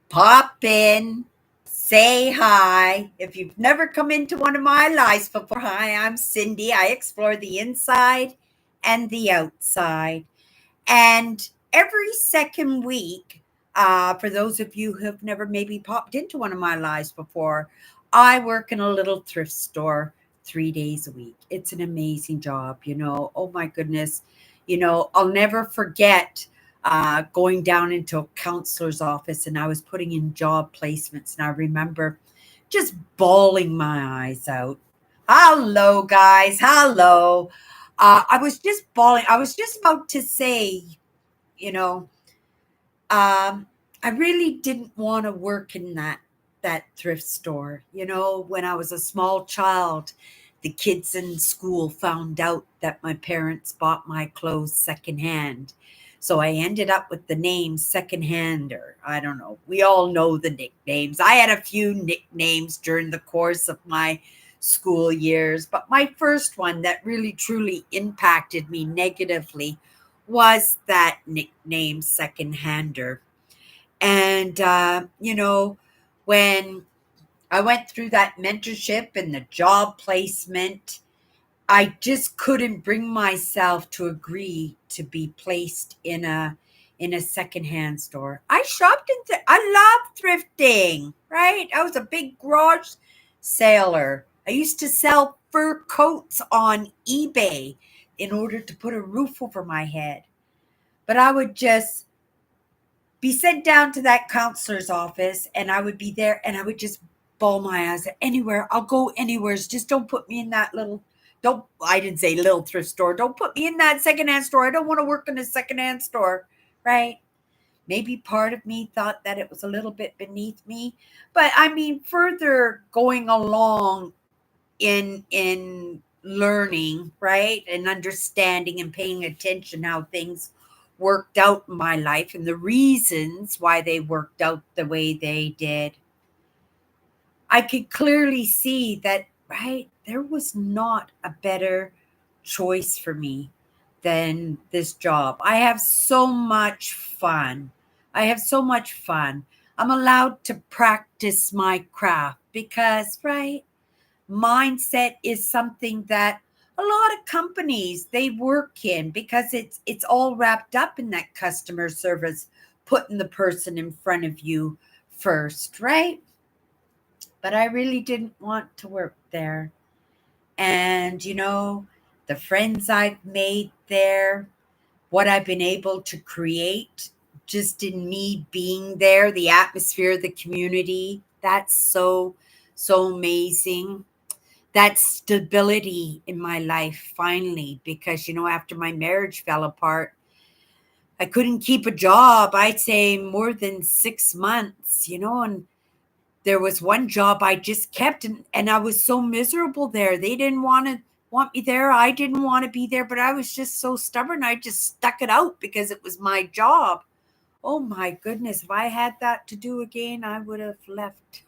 Pop in, say hi. If you've never come into one of my lives before, hi, I'm Cindy. I explore the inside and the outside. And every second week, for those of you who have never maybe popped into one of my lives before, I work in a little thrift store 3 days a week. It's an amazing job, you know. Oh my goodness. I'll never forget going down into a counselor's office and I was putting in job placements. And I remember just bawling my eyes out. Hello, guys. Hello. I was just bawling. I was just about to say, you know, um, I really didn't want to work in that thrift store. When I was a small child, the kids in school found out that my parents bought my clothes secondhand. So I ended up with the name secondhander. I don't know. We all know the nicknames. I had a few nicknames during the course of my school years, but my first one that really truly impacted me negatively was that nickname secondhander. And, when I went through that mentorship and the job placement, I just couldn't bring myself to agree to be placed in a secondhand store. I shopped I love thrifting, right? I was a big garage sailor. I used to sell fur coats on eBay in order to put a roof over my head. But I would just be sent down to that counselor's office and I would be there and I would just bawl my eyes anywhere. I'll go anywhere. Just don't put me in that little, don't, I didn't say little thrift store. Don't put me in that secondhand store. I don't want to work in a secondhand store. Right. Maybe part of me thought that it was a little bit beneath me. But I mean, further going along in learning, right? And understanding and paying attention how things worked out in my life and the reasons why they worked out the way they did. I could clearly see that, right, there was not a better choice for me than this job. I have so much fun. I have so much fun. I'm allowed to practice my craft because, right, mindset is something that a lot of companies they work in because it's all wrapped up in that customer service, putting the person in front of you first, right? But I really didn't want to work there. And the friends I've made there, what I've been able to create just in me being there, the atmosphere, the community, that's so amazing. That stability in my life finally, because after my marriage fell apart, I couldn't keep a job, I'd say more than 6 months, and there was one job I just kept, and I was so miserable there. They didn't want me there, I didn't want to be there, but I was just so stubborn. I just stuck it out because it was my job. Oh my goodness, if I had that to do again, I would have left.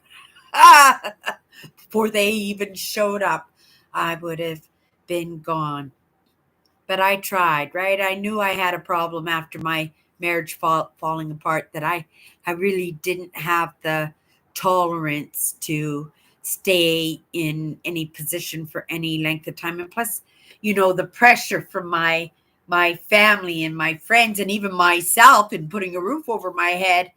Before they even showed up, I would have been gone. But I tried, right? I knew I had a problem after my marriage falling apart, that I really didn't have the tolerance to stay in any position for any length of time. And plus, the pressure from my family and my friends and even myself in putting a roof over my head,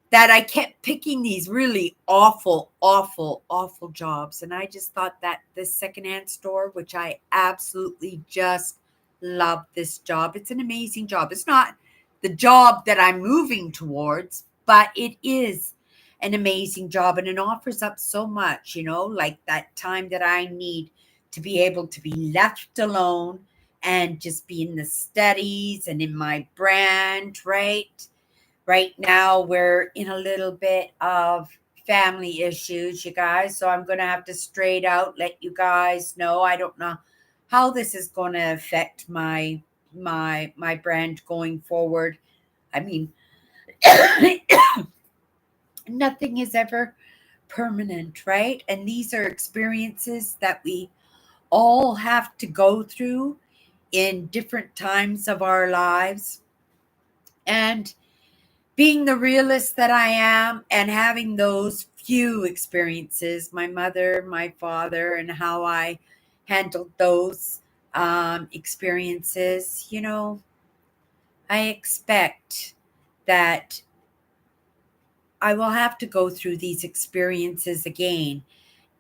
that I kept picking these really awful, awful, awful jobs. And I just thought that this secondhand store, which I absolutely just love this job, it's an amazing job. It's not the job that I'm moving towards, but it is an amazing job and it offers up so much, like that time that I need to be able to be left alone and just be in the studies and in my brand, right? Right now, we're in a little bit of family issues, you guys. So I'm going to have to straight out let you guys know. I don't know how this is going to affect my brand going forward. I mean, nothing is ever permanent, right? And these are experiences that we all have to go through in different times of our lives. And being the realist that I am and having those few experiences, my mother, my father, and how I handled those experiences, I expect that I will have to go through these experiences again.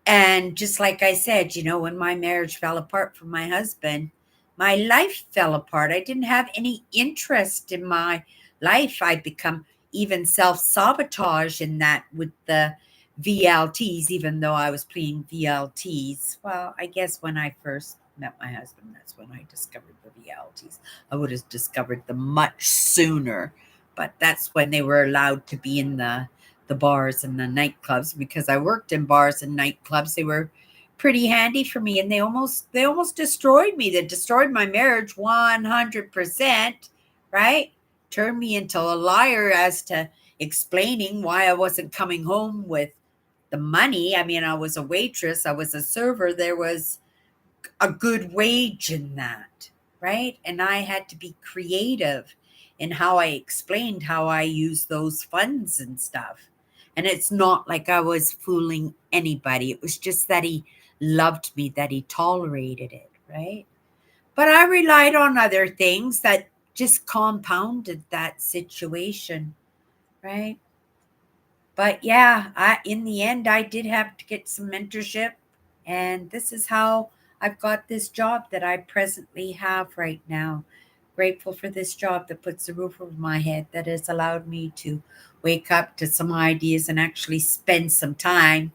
And just like I said, when my marriage fell apart from my husband, my life fell apart. I didn't have any interest in my life. I become even self-sabotage in that with the VLTs, even though I was playing VLTs. Well, I guess when I first met my husband, that's when I discovered the VLTs. I would have discovered them much sooner, but that's when they were allowed to be in the bars and the nightclubs. Because I worked in bars and nightclubs, they were pretty handy for me, and they almost destroyed me. They destroyed my marriage 100%, right? Turned me into a liar as to explaining why I wasn't coming home with the money. I mean, I was a waitress, I was a server. There was a good wage in that, right? And I had to be creative in how I explained how I use those funds and stuff. And it's not like I was fooling anybody. It was just that he loved me, that he tolerated it, right? But I relied on other things that just compounded that situation, right? But yeah, in the end I did have to get some mentorship, and this is how I've got this job that I presently have right now. Grateful for this job that puts a roof over my head, that has allowed me to wake up to some ideas and actually spend some time,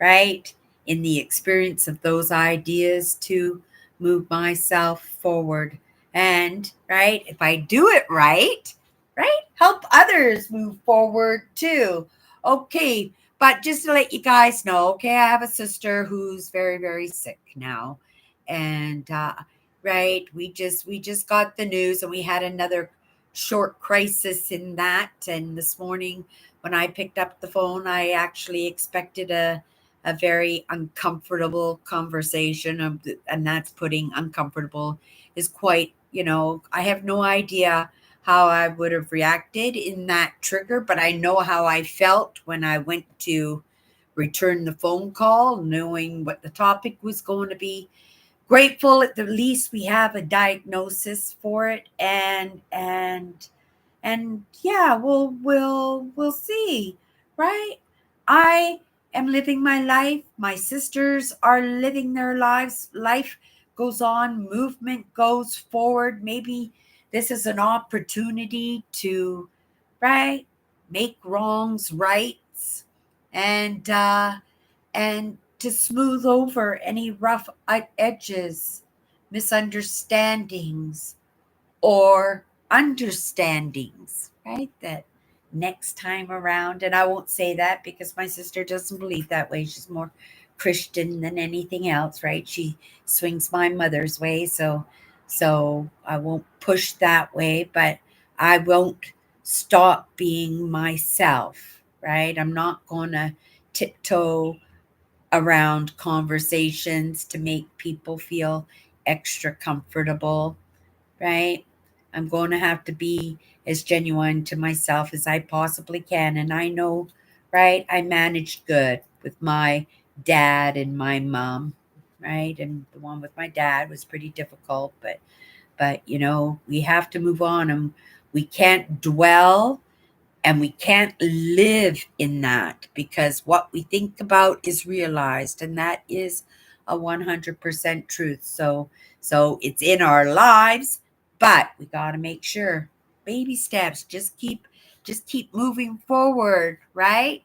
right, in the experience of those ideas to move myself forward. And, right, if I do it right, help others move forward too. Okay, but just to let you guys know, okay, I have a sister who's very, very sick now. And, right, we just got the news, and we had another short crisis in that. And this morning when I picked up the phone, I actually expected a very uncomfortable conversation, and that's putting uncomfortable is quite, I have no idea how I would have reacted in that trigger, but I know how I felt when I went to return the phone call, knowing what the topic was going to be. Grateful at the least we have a diagnosis for it, and yeah, we'll see, right? I am living my life, my sisters are living their lives. Life goes on, movement goes forward. Maybe this is an opportunity to, right, make wrongs rights, and to smooth over any rough edges, misunderstandings, or understandings, right? That next time around, and I won't say that because my sister doesn't believe that way. She's more Christian than anything else, right? She swings my mother's way, so I won't push that way, but I won't stop being myself, right? I'm not going to tiptoe around conversations to make people feel extra comfortable, right? I'm going to have to be as genuine to myself as I possibly can. And I know, right, I managed good with my dad and my mom, right? And the one with my dad was pretty difficult, but we have to move on, and we can't dwell, and we can't live in that, because what we think about is realized, and that is a 100% truth. So it's in our lives, but we got to make sure, baby steps, just keep moving forward, right.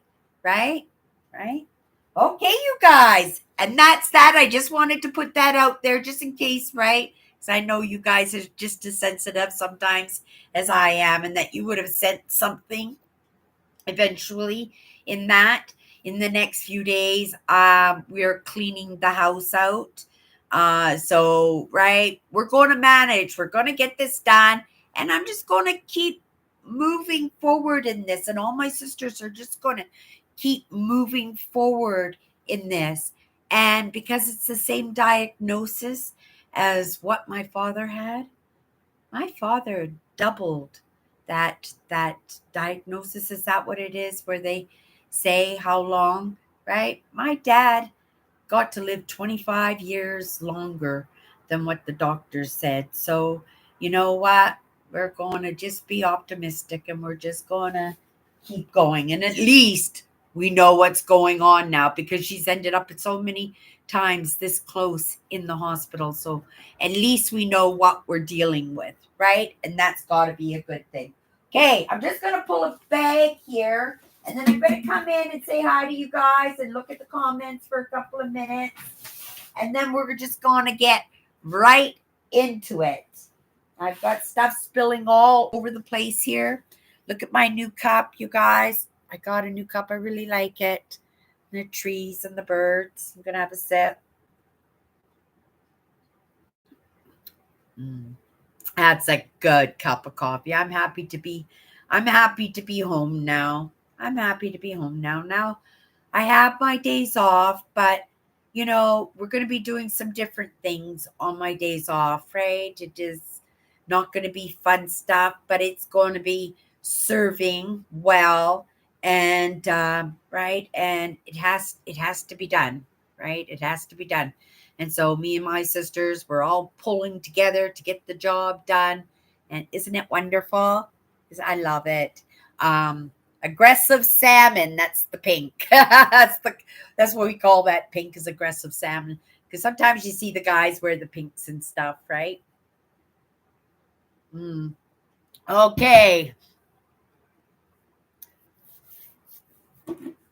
Okay, you guys, and that's that. I just wanted to put that out there just in case, right? Because I know you guys are just as sensitive sometimes as I am, and that you would have sent something eventually in that. In the next few days, we're cleaning the house out. So, right, we're going to manage, we're going to get this done, and I'm just going to keep moving forward in this, and all my sisters are just going to keep moving forward in this. And because it's the same diagnosis as what my father had, my father doubled that diagnosis. Is that what it is, where they say how long, right? My dad got to live 25 years longer than what the doctors said. So, you know what? We're going to just be optimistic, and we're just going to keep going. And at least we know what's going on now, because she's ended up at so many times this close in the hospital. So at least we know what we're dealing with, right? And that's got to be a good thing. Okay, I'm just going to pull a bag here, and then I'm going to come in and say hi to you guys and look at the comments for a couple of minutes. And then we're just going to get right into it. I've got stuff spilling all over the place here. Look at my new cup, you guys. I got a new cup. I really like it. The trees and the birds. I'm going to have a sip. That's a good cup of coffee. I'm happy to be home now. I'm happy to be home now. Now I have my days off, but we're going to be doing some different things on my days off, right? It is not going to be fun stuff, but it's going to be serving well, and right, and it has to be done, right? It has to be done. And so me and my sisters, we're all pulling together to get the job done. And isn't it wonderful? 'Cause I love it. Aggressive salmon, that's the pink. That's what we call that. Pink is aggressive salmon. Because sometimes you see the guys wear the pinks and stuff, right? Okay.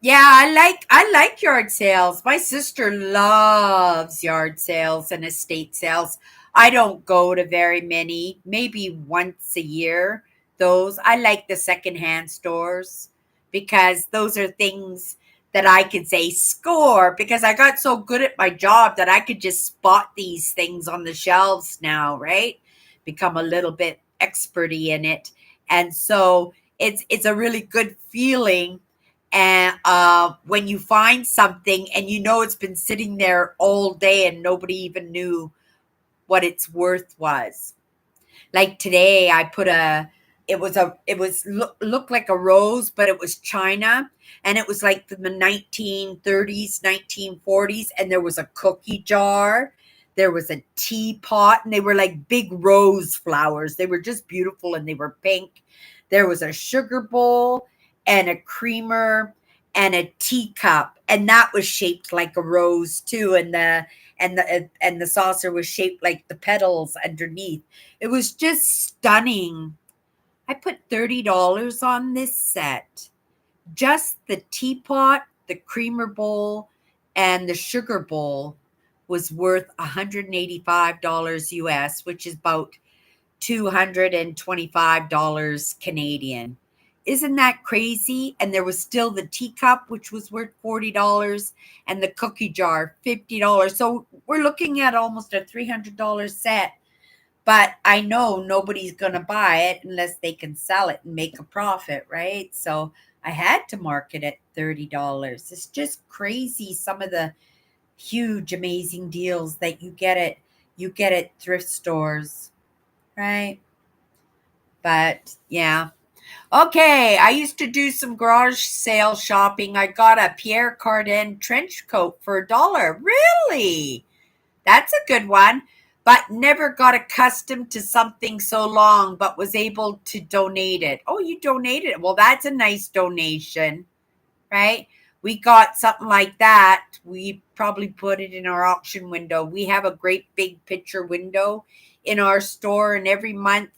Yeah, I like yard sales. My sister loves yard sales and estate sales. I don't go to very many, maybe once a year. Those I like the secondhand stores, because those are things that I could say score, because I got so good at my job that I could just spot these things on the shelves now, right? Become a little bit experty in it. And so it's a really good feeling, and when you find something and it's been sitting there all day and nobody even knew what its worth was. Like today, I put looked like a rose, but it was china, and it was like the 1930s, 1940s, and there was a cookie jar, there was a teapot, and they were like big rose flowers. They were just beautiful, and they were pink. There was a sugar bowl and a creamer and a teacup, and that was shaped like a rose too, and the saucer was shaped like the petals underneath. It was just stunning. I put $30 on this set. Just the teapot, the creamer bowl, and the sugar bowl was worth $185 US, which is about $225 Canadian. Isn't that crazy? And there was still the teacup, which was worth $40, and the cookie jar, $50. So we're looking at almost a $300 set. But I know nobody's going to buy it unless they can sell it and make a profit, right? So I had to market at $30. It's just crazy, some of the huge, amazing deals that you get at thrift stores, right? But yeah. Okay, I used to do some garage sale shopping. I got a Pierre Cardin trench coat for $1. Really? That's a good one. But never got accustomed to something so long, but was able to donate it. Oh, you donated it. Well, that's a nice donation, right? We got something like that. We probably put it in our auction window. We have a great big picture window in our store, and every month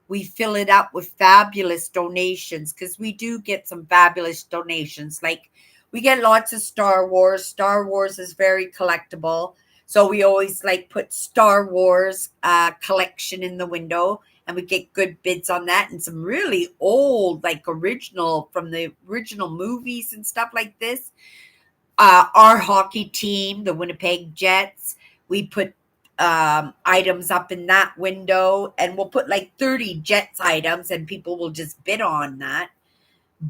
we fill it up with fabulous donations, because we do get some fabulous donations. Like, we get lots of Star Wars. Star Wars is very collectible. So we always like put Star Wars collection in the window, and we get good bids on that, and some really old, like original, from the original movies and stuff like this. Our hockey team, the Winnipeg Jets, we put items up in that window, and we'll put like 30 Jets items, and people will just bid on that.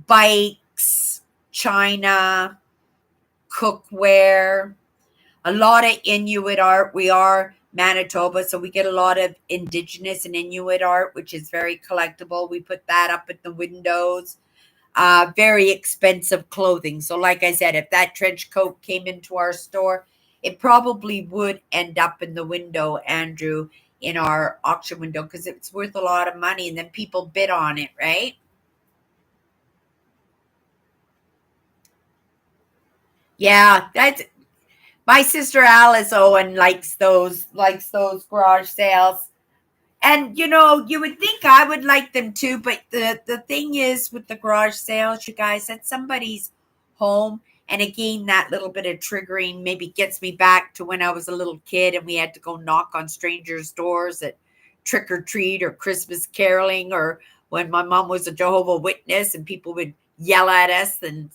Bikes, china, cookware, a lot of Inuit art. We are Manitoba. So we get a lot of Indigenous and Inuit art, which is very collectible. We put that up at the windows. Very expensive clothing. So, like I said, if that trench coat came into our store, it probably would end up in the window, Andrew, in our auction window because it's worth a lot of money and then people bid on it, right? Yeah, that's my sister Alice Owen likes those garage sales. And you would think I would like them too, but the thing is with the garage sales, you guys, that's somebody's home. And again, that little bit of triggering maybe gets me back to when I was a little kid and we had to go knock on strangers' doors at trick or treat or Christmas caroling, or when my mom was a Jehovah Witness and people would yell at us and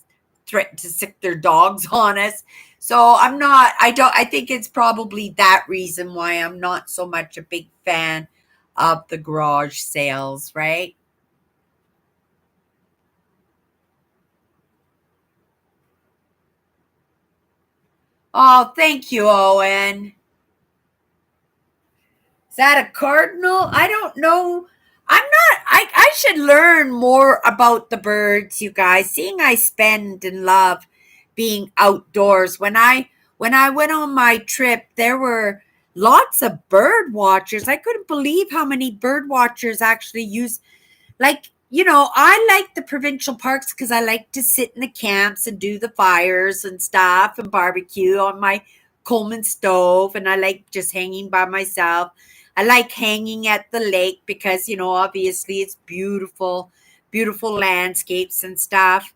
threaten to sick their dogs on us. So I think it's probably that reason why I'm not so much a big fan of the garage sales, right? Oh, thank you, Owen. Is that a cardinal? I don't know. I'm not, I should learn more about the birds, you guys. Seeing I spend and love being outdoors. When I went on my trip, there were lots of bird watchers. I couldn't believe how many bird watchers actually use. Like, I like the provincial parks because I like to sit in the camps and do the fires and stuff and barbecue on my Coleman stove. And I like just hanging by myself. I like hanging at the lake because, obviously it's beautiful, beautiful landscapes and stuff.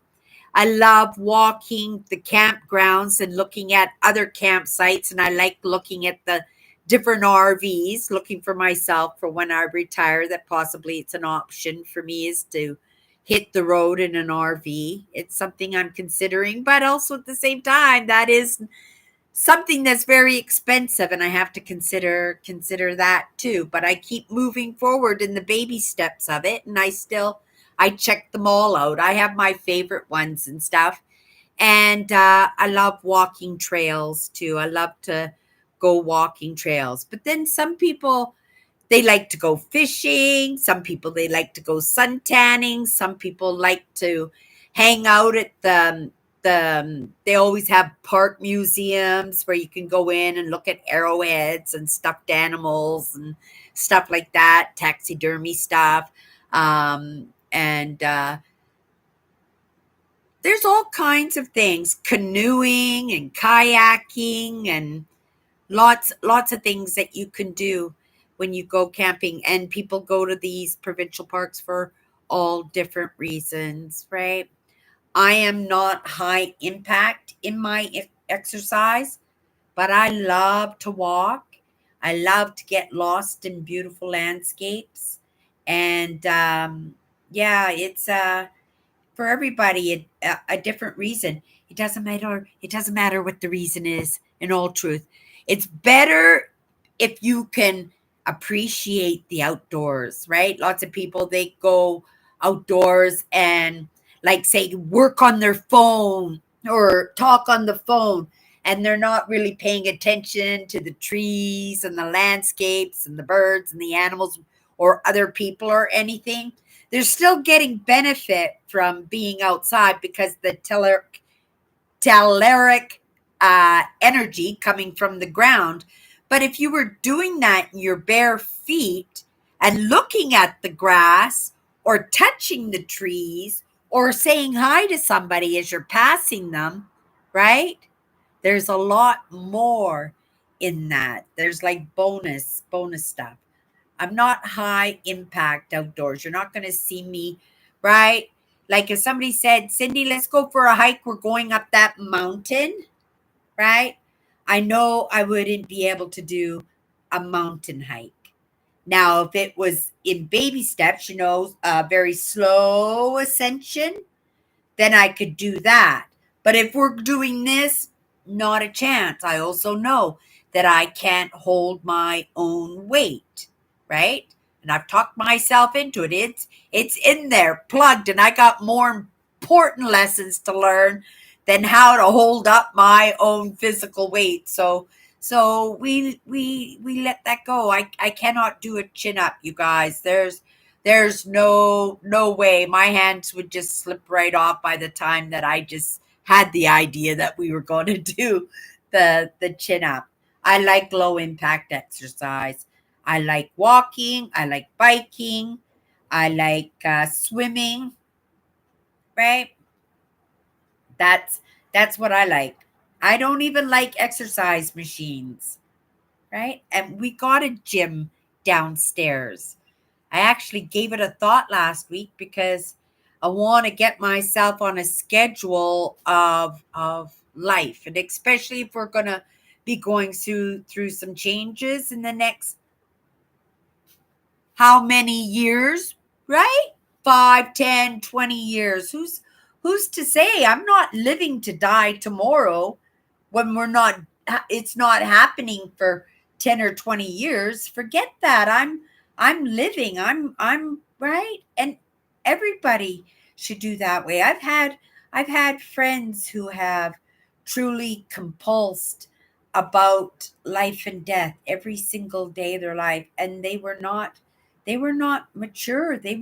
I love walking the campgrounds and looking at other campsites, and I like looking at the different RVs, looking for myself for when I retire. That possibly it's an option for me is to hit the road in an RV. It's something I'm considering, but also at the same time, that is something that's very expensive and I have to consider that too. But I keep moving forward in the baby steps of it, and I check them all out. I have my favorite ones and stuff. And I love walking trails too. I love to go walking trails. But then some people, they like to go fishing. Some people, they like to go sun tanning. Some people like to hang out at they always have park museums where you can go in and look at arrowheads and stuffed animals and stuff like that, taxidermy stuff. And there's all kinds of things, canoeing and kayaking and lots of things that you can do when you go camping, and people go to these provincial parks for all different reasons, right? I am not high impact in my exercise, but I love to walk. I love to get lost in beautiful landscapes. And yeah, it's for everybody a different reason. It doesn't matter what the reason is, in all truth. It's better if you can appreciate the outdoors, right? Lots of people, they go outdoors and, like, say, work on their phone or talk on the phone, and they're not really paying attention to the trees and the landscapes and the birds and the animals or other people or anything. They're still getting benefit from being outside because the telluric energy coming from the ground. But if you were doing that in your bare feet and looking at the grass or touching the trees or saying hi to somebody as you're passing them, right? There's a lot more in that. There's like bonus stuff. I'm not high impact outdoors. You're not going to see me, right? Like if somebody said, Cindy, let's go for a hike. We're going up that mountain, right? I know I wouldn't be able to do a mountain hike. Now, if it was in baby steps, very slow ascension, then I could do that. But if we're doing this, not a chance. I also know that I can't hold my own weight, right? And I've talked myself into it. It's in there plugged, and I got more important lessons to learn than how to hold up my own physical weight. So So we let that go. I cannot do a chin up, you guys. There's no way. My hands would just slip right off by the time that I just had the idea that we were going to do the chin up. I like low impact exercise. I like walking. I like biking. I like swimming. Right? That's that's what I like. I don't even like exercise machines, right? And we got a gym downstairs. I actually gave it a thought last week because I want to get myself on a schedule of life, and especially if we're gonna be going through some changes in the next how many years, right? 5, 10, 20 years. Who's to say? I'm not living to die tomorrow when it's not happening for 10 or 20 years. Forget that. I'm living. I'm right. And everybody should do that way. I've had friends who have truly compulsed about life and death every single day of their life, and they were not mature. They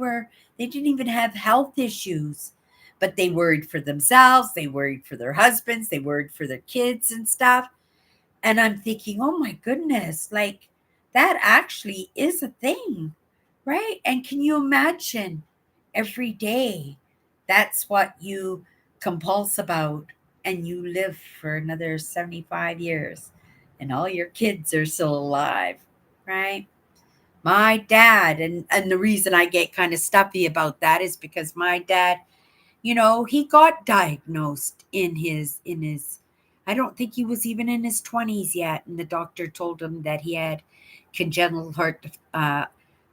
didn't even have health issues, but they worried for themselves, they worried for their husbands, they worried for their kids and stuff. And I'm thinking, oh my goodness, like that actually is a thing, right? And can you imagine every day that's what you compulse about, and you live for another 75 years and all your kids are still alive, right? My dad, and the reason I get kind of stuffy about that is because my dad, he got diagnosed in his I don't think he was even in his 20s yet, and the doctor told him that he had congenital heart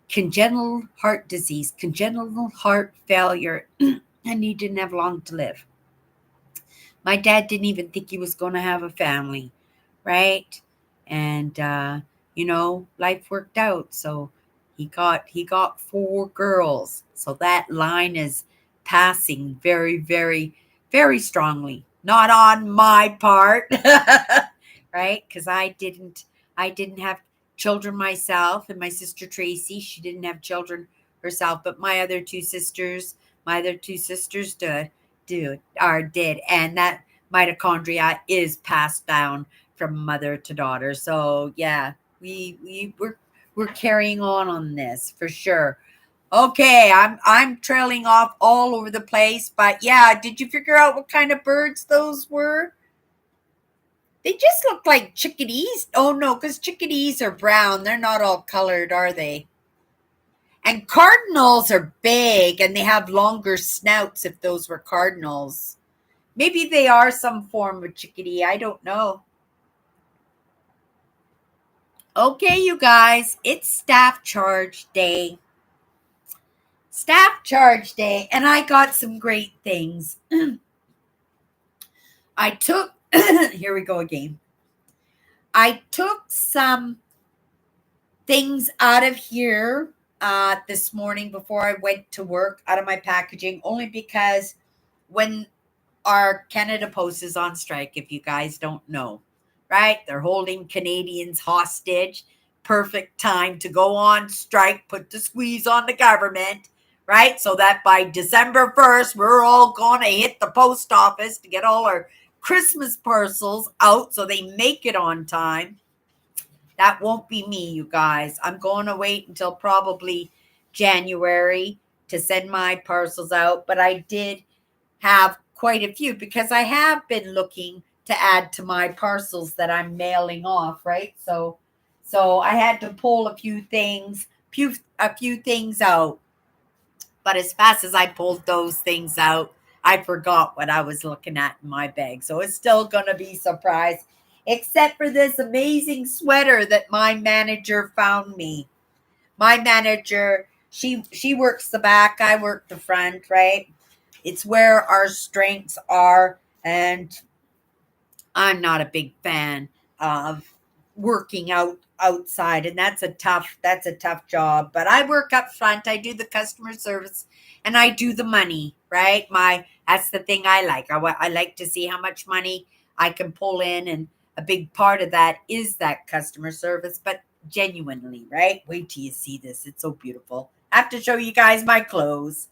congenital heart disease, congenital heart failure, and he didn't have long to live. My dad didn't even think he was going to have a family, right? And life worked out. So he got 4 girls. So that line is passing very, very, very strongly. Not on my part, right? Because I didn't have children myself, and my sister Tracy, she didn't have children herself, but my other two sisters did, and that mitochondria is passed down from mother to daughter. So yeah, we're carrying on this for sure. Okay, I'm trailing off all over the place, but yeah, did you figure out what kind of birds those were? They just look like chickadees. Oh no, because chickadees are brown. They're not all colored, are they? And cardinals are big and they have longer snouts if those were cardinals. Maybe they are some form of chickadee. I don't know. Okay, you guys, it's staff charge day. Staff charge day, and I got some great things. I took, here we go again. I took some things out of here this morning before I went to work, out of my packaging, only because when our Canada Post is on strike, if you guys don't know, right? They're holding Canadians hostage. Perfect time to go on strike, put the squeeze on the government, right? So that by December 1st, we're all going to hit the post office to get all our Christmas parcels out so they make it on time. That won't be me, you guys. I'm going to wait until probably January to send my parcels out, but I did have quite a few because I have been looking to add to my parcels that I'm mailing off, right? So I had to pull a few things out. But as fast as I pulled those things out, I forgot what I was looking at in my bag. So it's still going to be a surprise, except for this amazing sweater that my manager found me. My manager, she works the back, I work the front, right? It's where our strengths are, and I'm not a big fan of working outside, and that's a tough job. But I work up front, I do the customer service, and I do the money, right? My That's the thing I like. I like to see how much money I can pull in, and a big part of that is that customer service, but genuinely, right? Wait till you see this. It's so beautiful. I have to show you guys my clothes.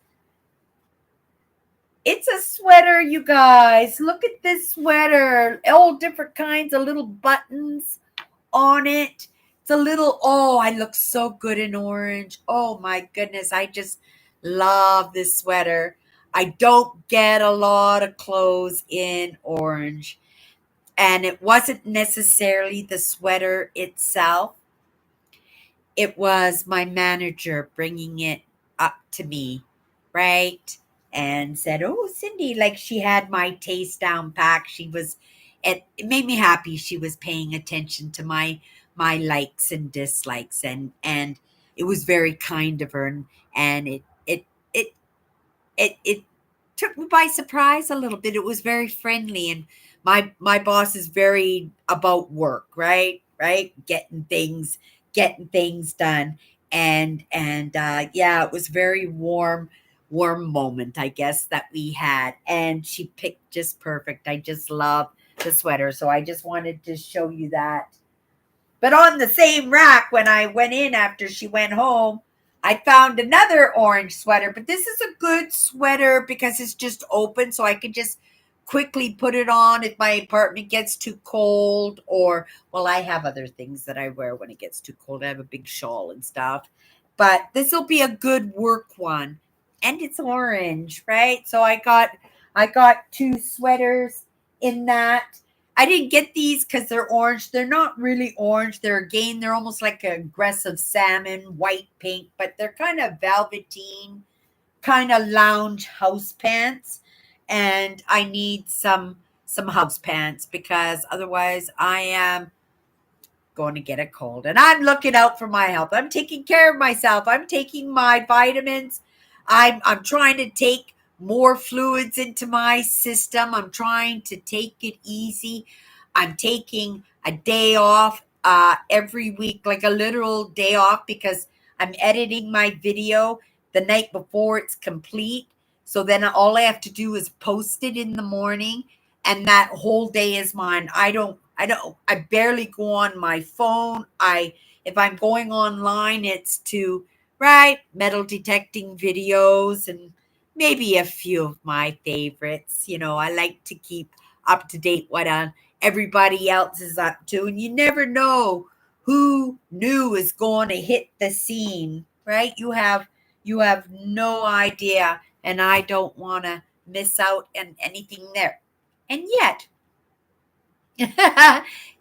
It's a sweater, you guys. Look at this sweater. All different kinds of little buttons on it. It's a little, oh, I look so good in orange. Oh my goodness. I just love this sweater. I don't get a lot of clothes in orange. And it wasn't necessarily the sweater itself. It was my manager bringing it up to me, right? And said, "Oh, Cindy, like she had my taste down pack. She was it made me happy she was paying attention to my likes and dislikes, and it was very kind of her, and it it took me by surprise a little bit. It was very friendly, and my boss is very about work, right, getting things done, and yeah, it was very warm moment, I guess, that we had, and she picked just perfect. I just love the sweater, so I just wanted to show you that. But on the same rack, when I went in after she went home, I found another orange sweater. But this is a good sweater because it's just open, so I could just quickly put it on if my apartment gets too cold. Or, well, I have other things that I wear when it gets too cold. I have a big shawl and stuff. But this will be a good work one. And it's orange, right? So I got two sweaters in that. I didn't get these because they're orange. They're not really orange. They're almost like an aggressive salmon, white pink, but they're kind of velveteen, kind of lounge house pants. And I need some house pants because otherwise I am going to get a cold. And I'm looking out for my health. I'm taking care of myself. I'm taking my vitamins. I'm trying to take more fluids into my system. I'm trying to take it easy. I'm taking a day off every week, like a literal day off, because I'm editing my video the night before it's complete. So then all I have to do is post it in the morning, and that whole day is mine. I barely go on my phone. If I'm going online, it's to, right, metal detecting videos and maybe a few of my favorites. I like to keep up to date what everybody else is up to, and you never know who new is going to hit the scene, right? You have no idea, and I don't want to miss out on anything there. And yet,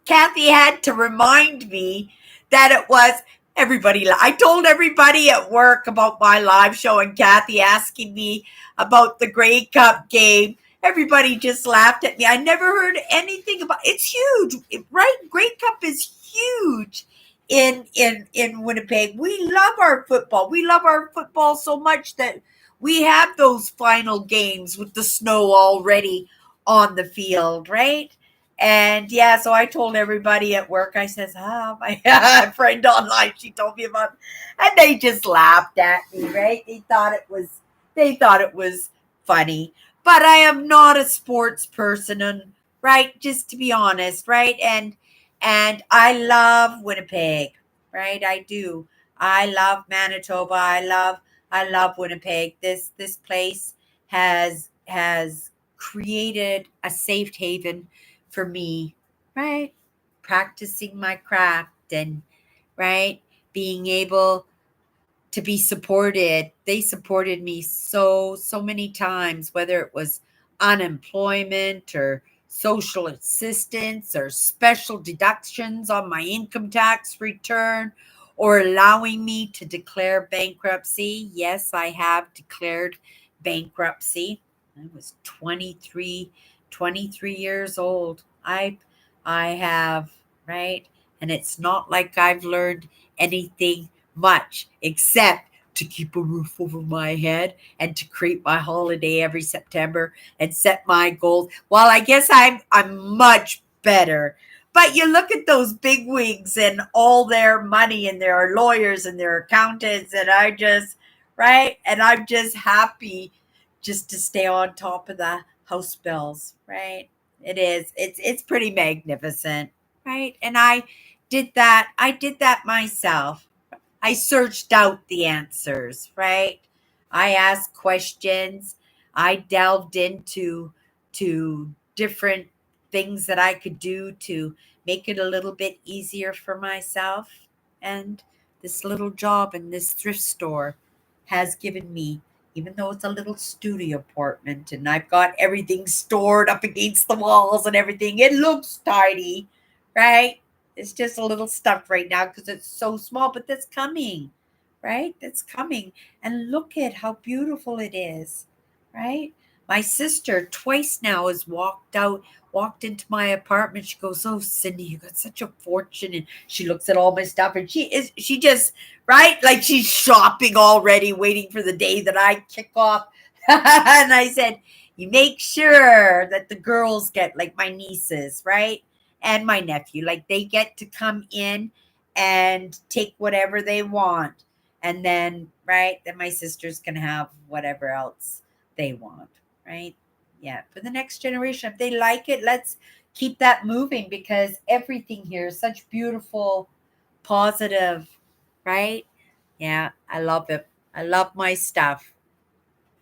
Kathy had to remind me that it was everybody. I told everybody at work about my live show, and Kathy asking me about the Grey Cup game. Everybody just laughed at me. I never heard anything about it's huge, right? Grey Cup is huge in Winnipeg. We love our football. We love our football so much that we have those final games with the snow already on the field, right? And yeah, so I told everybody at work, I says, my friend online, she told me about it. And they just laughed at me, right? They thought it was funny. But I am not a sports person, and right, just to be honest, right? And I love Winnipeg, right? I do. I love Manitoba. I love Winnipeg. This place has created a safe haven for me, right? Practicing my craft, and right, being able to be supported. They supported me so many times, whether it was unemployment or social assistance or special deductions on my income tax return, or allowing me to declare bankruptcy. Yes, I have declared bankruptcy. I was 23 years old. I have, right? And it's not like I've learned anything much except to keep a roof over my head and to create my holiday every September and set my goals. Well, I guess I'm much better. But you look at those big wigs and all their money and their lawyers and their accountants, and I just, right? And I'm just happy just to stay on top of the house bills, right? It is. It's pretty magnificent, right? And I did that myself. I searched out the answers, right? I asked questions. I delved into to different things that I could do to make it a little bit easier for myself. And this little job in this thrift store has given me, even though it's a little studio apartment and I've got everything stored up against the walls and everything, it looks tidy, right? It's just a little stuff right now because it's so small, but that's coming, right? That's coming. And look at how beautiful it is, right? My sister twice now has walked into my apartment. She goes, "Oh, Cindy, you got such a fortune." And she looks at all my stuff and she just, right? Like she's shopping already, waiting for the day that I kick off. And I said, "You make sure that the girls get, like my nieces, right? And my nephew, like they get to come in and take whatever they want. And then, right, then my sisters can have whatever else they want, right? Yeah, for the next generation, if they like it, let's keep that moving because everything here is such beautiful, positive, right? Yeah, I love it. I love my stuff.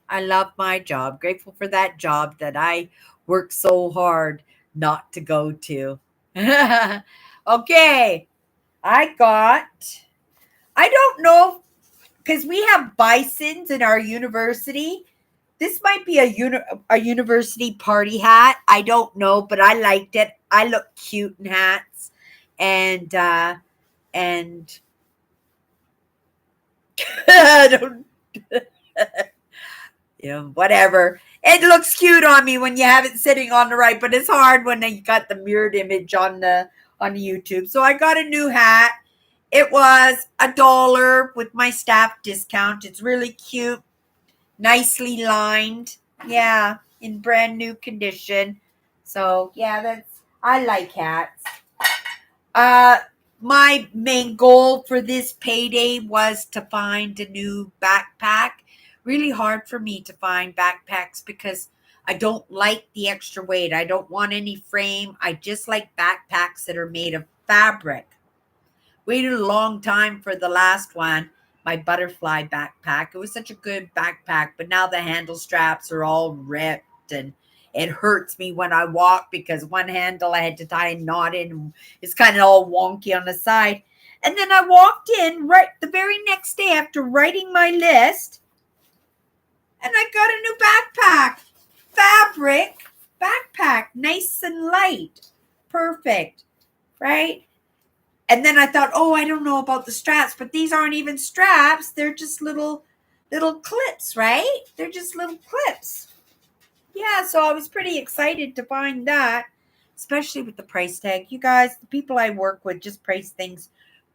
I love my job. Grateful for that job that I work so hard not to go to. Okay, I got, I don't know, because we have bisons in our university. This might be a university party hat. I don't know, but I liked it. I look cute in hats, and I don't, whatever. It looks cute on me when you have it sitting on the right, but it's hard when you got the mirrored image on YouTube. So I got a new hat. It was $1 with my staff discount. It's really cute, nicely lined. Yeah, in brand new condition. So yeah, I like hats. Uh, my main goal for this payday was to find a new backpack. Really hard for me to find backpacks because I don't like the extra weight. I don't want any frame. I just like backpacks that are made of fabric. Waited a long time for the last one, my butterfly backpack. It was such a good backpack, but now the handle straps are all ripped and it hurts me when I walk because one handle I had to tie a knot in. It's kind of all wonky on the side. And then I walked in right the very next day after writing my list and I got a new backpack. Fabric backpack, nice and light. Perfect, right? And then I thought, oh, I don't know about the straps, but these aren't even straps. They're just little clips, right? They're just little clips. Yeah, so I was pretty excited to find that, especially with the price tag. You guys, the people I work with just price things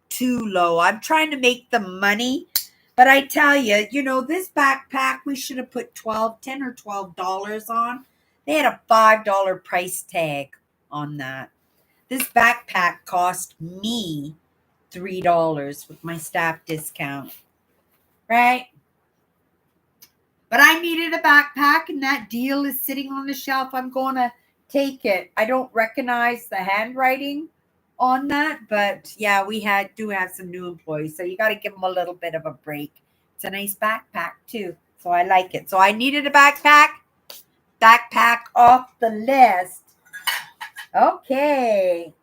too low. I'm trying to make the money, but I tell you, this backpack we should have put 10 or $12 on. They had a $5 price tag on that. This backpack cost me $3 with my staff discount, right? But I needed a backpack, and that deal is sitting on the shelf. I'm going to take it. I don't recognize the handwriting on that, but yeah, we do have some new employees, so you got to give them a little bit of a break. It's a nice backpack too, so I like it. So I needed a backpack off the list. Okay.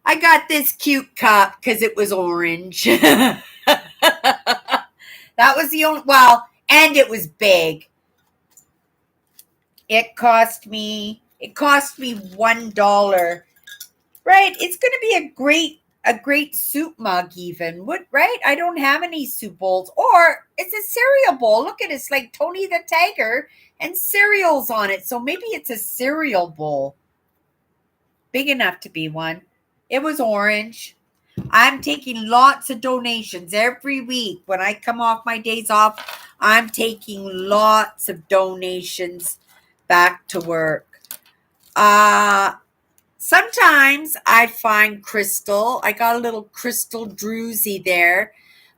I got this cute cup because it was orange. That was the only, well, and it was big. It cost me $1. Right? It's going to be a great soup mug even. Right? I don't have any soup bowls, or it's a cereal bowl. Look at it. It's like Tony the Tiger and cereals on it. So maybe it's a cereal bowl. Big enough to be one. It was orange. I'm taking lots of donations every week. When I come off my days off, I'm taking lots of donations back to work. Sometimes I find crystal. I got a little crystal druzy there.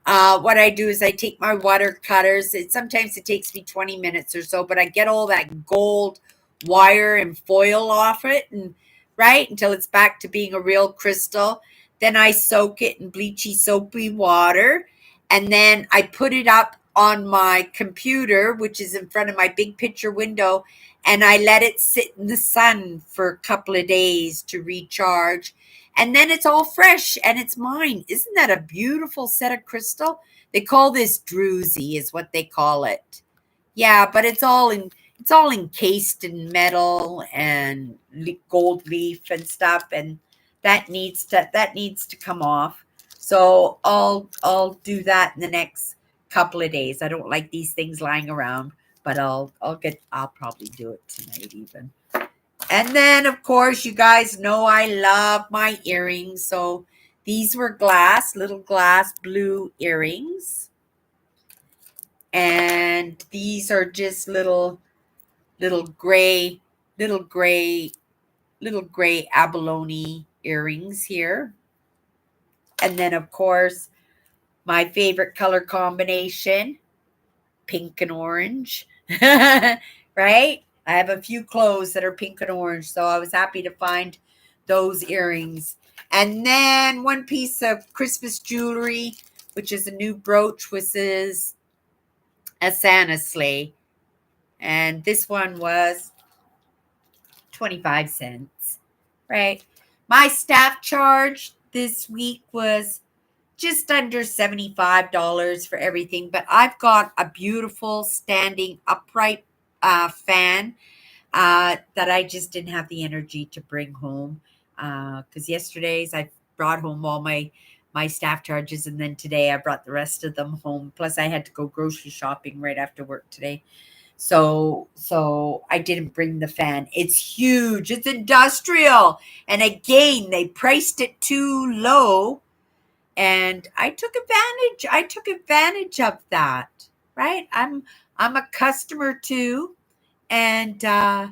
What I do is I take my water cutters. Sometimes it takes me 20 minutes or so, but I get all that gold wire and foil off it, and right until it's back to being a real crystal. Then I soak it in bleachy, soapy water, and then I put it up on my computer, which is in front of my big picture window, and I let it sit in the sun for a couple of days to recharge, and then it's all fresh and it's mine. Isn't that a beautiful set of crystal? They call this druzy, is what they call it. Yeah, but it's all encased in metal and gold leaf and stuff, and that needs to come off. So I'll do that in the next couple of days. I don't like these things lying around, but I'll probably do it tonight even. And then, of course, you guys know I love my earrings. So these were little glass blue earrings. And these are just little gray, little gray, little gray abalone earrings here. And then, of course, my favorite color combination, pink and orange. Right? I have a few clothes that are pink and orange, so I was happy to find those earrings. And then one piece of Christmas jewelry, which is a new brooch, which is a Santa sleigh. And this one was 25 cents, right? My staff charge this week was just under $75 for everything, but I've got a beautiful standing upright fan that I just didn't have the energy to bring home, because yesterday's I brought home all my staff charges, and then today I brought the rest of them home. Plus, I had to go grocery shopping right after work today. So I didn't bring the fan. It's huge. It's industrial. And again, they priced it too low, and I took advantage. I took advantage of that. Right? I'm a customer too. And yeah,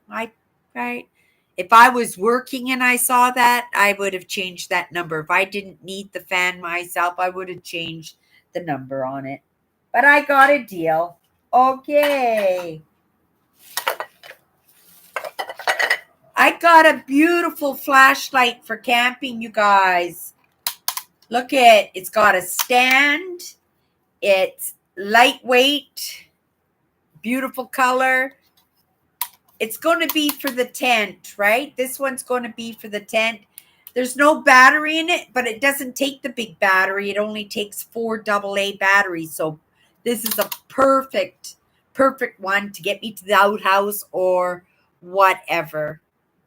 I right. If I was working and I saw that, I would have changed that number. If I didn't need the fan myself, I would have changed the number on it. But I got a deal. Okay. I got a beautiful flashlight for camping, you guys. Look at it's got a stand. It's lightweight, beautiful color. It's going to be for the tent, right? This one's going to be for the tent. There's no battery in it, but it doesn't take the big battery. It only takes 4 AA batteries. So this is a perfect one to get me to the outhouse or whatever,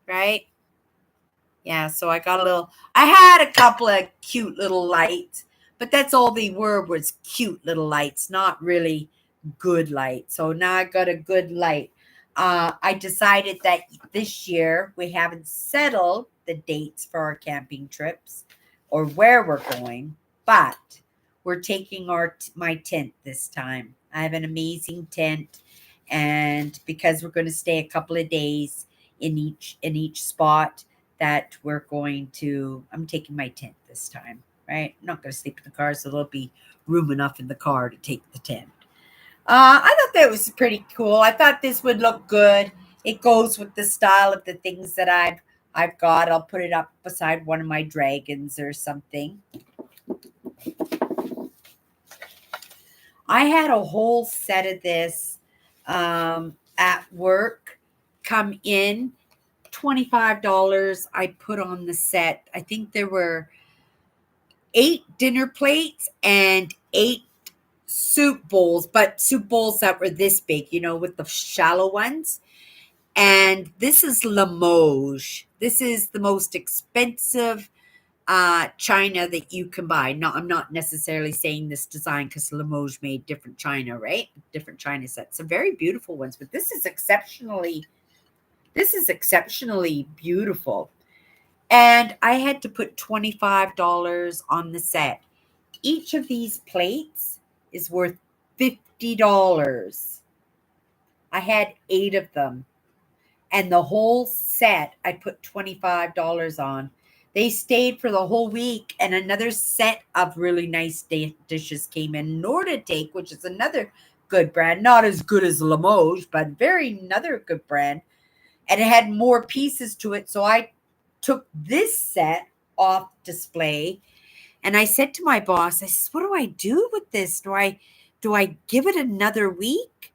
right? Yeah, so I had a couple of cute little lights, but that's all they were was cute little lights, not really good light. So now I got a good light. I decided that this year we haven't settled the dates for our camping trips or where we're going, but we're taking my tent this time. I have an amazing tent, and because we're going to stay a couple of days in each spot that we're going to, I'm taking my tent this time, right? I'm not going to sleep in the car, so there'll be room enough in the car to take the tent. I thought that was pretty cool. I thought this would look good. It goes with the style of the things that I've got. I'll put it up beside one of my dragons or something. I had a whole set of this at work come in. $25 I put on the set. I think there were 8 dinner plates and 8 soup bowls, but soup bowls that were this big, with the shallow ones. And this is Limoges. This is the most expensive china that you can buy. No, I'm not necessarily saying this design because Limoges made different china, right? Different china sets. Some very beautiful ones, but this is exceptionally beautiful. And I had to put $25 on the set. Each of these plates is worth $50. I had 8 of them. And the whole set I put $25 on They stayed for the whole week, and another set of really nice dishes came in order to take, which is another good brand. Not as good as Limoges, but very another good brand. And it had more pieces to it. So I took this set off display, and I said to my boss, I said, what do I do with this? Do I give it another week?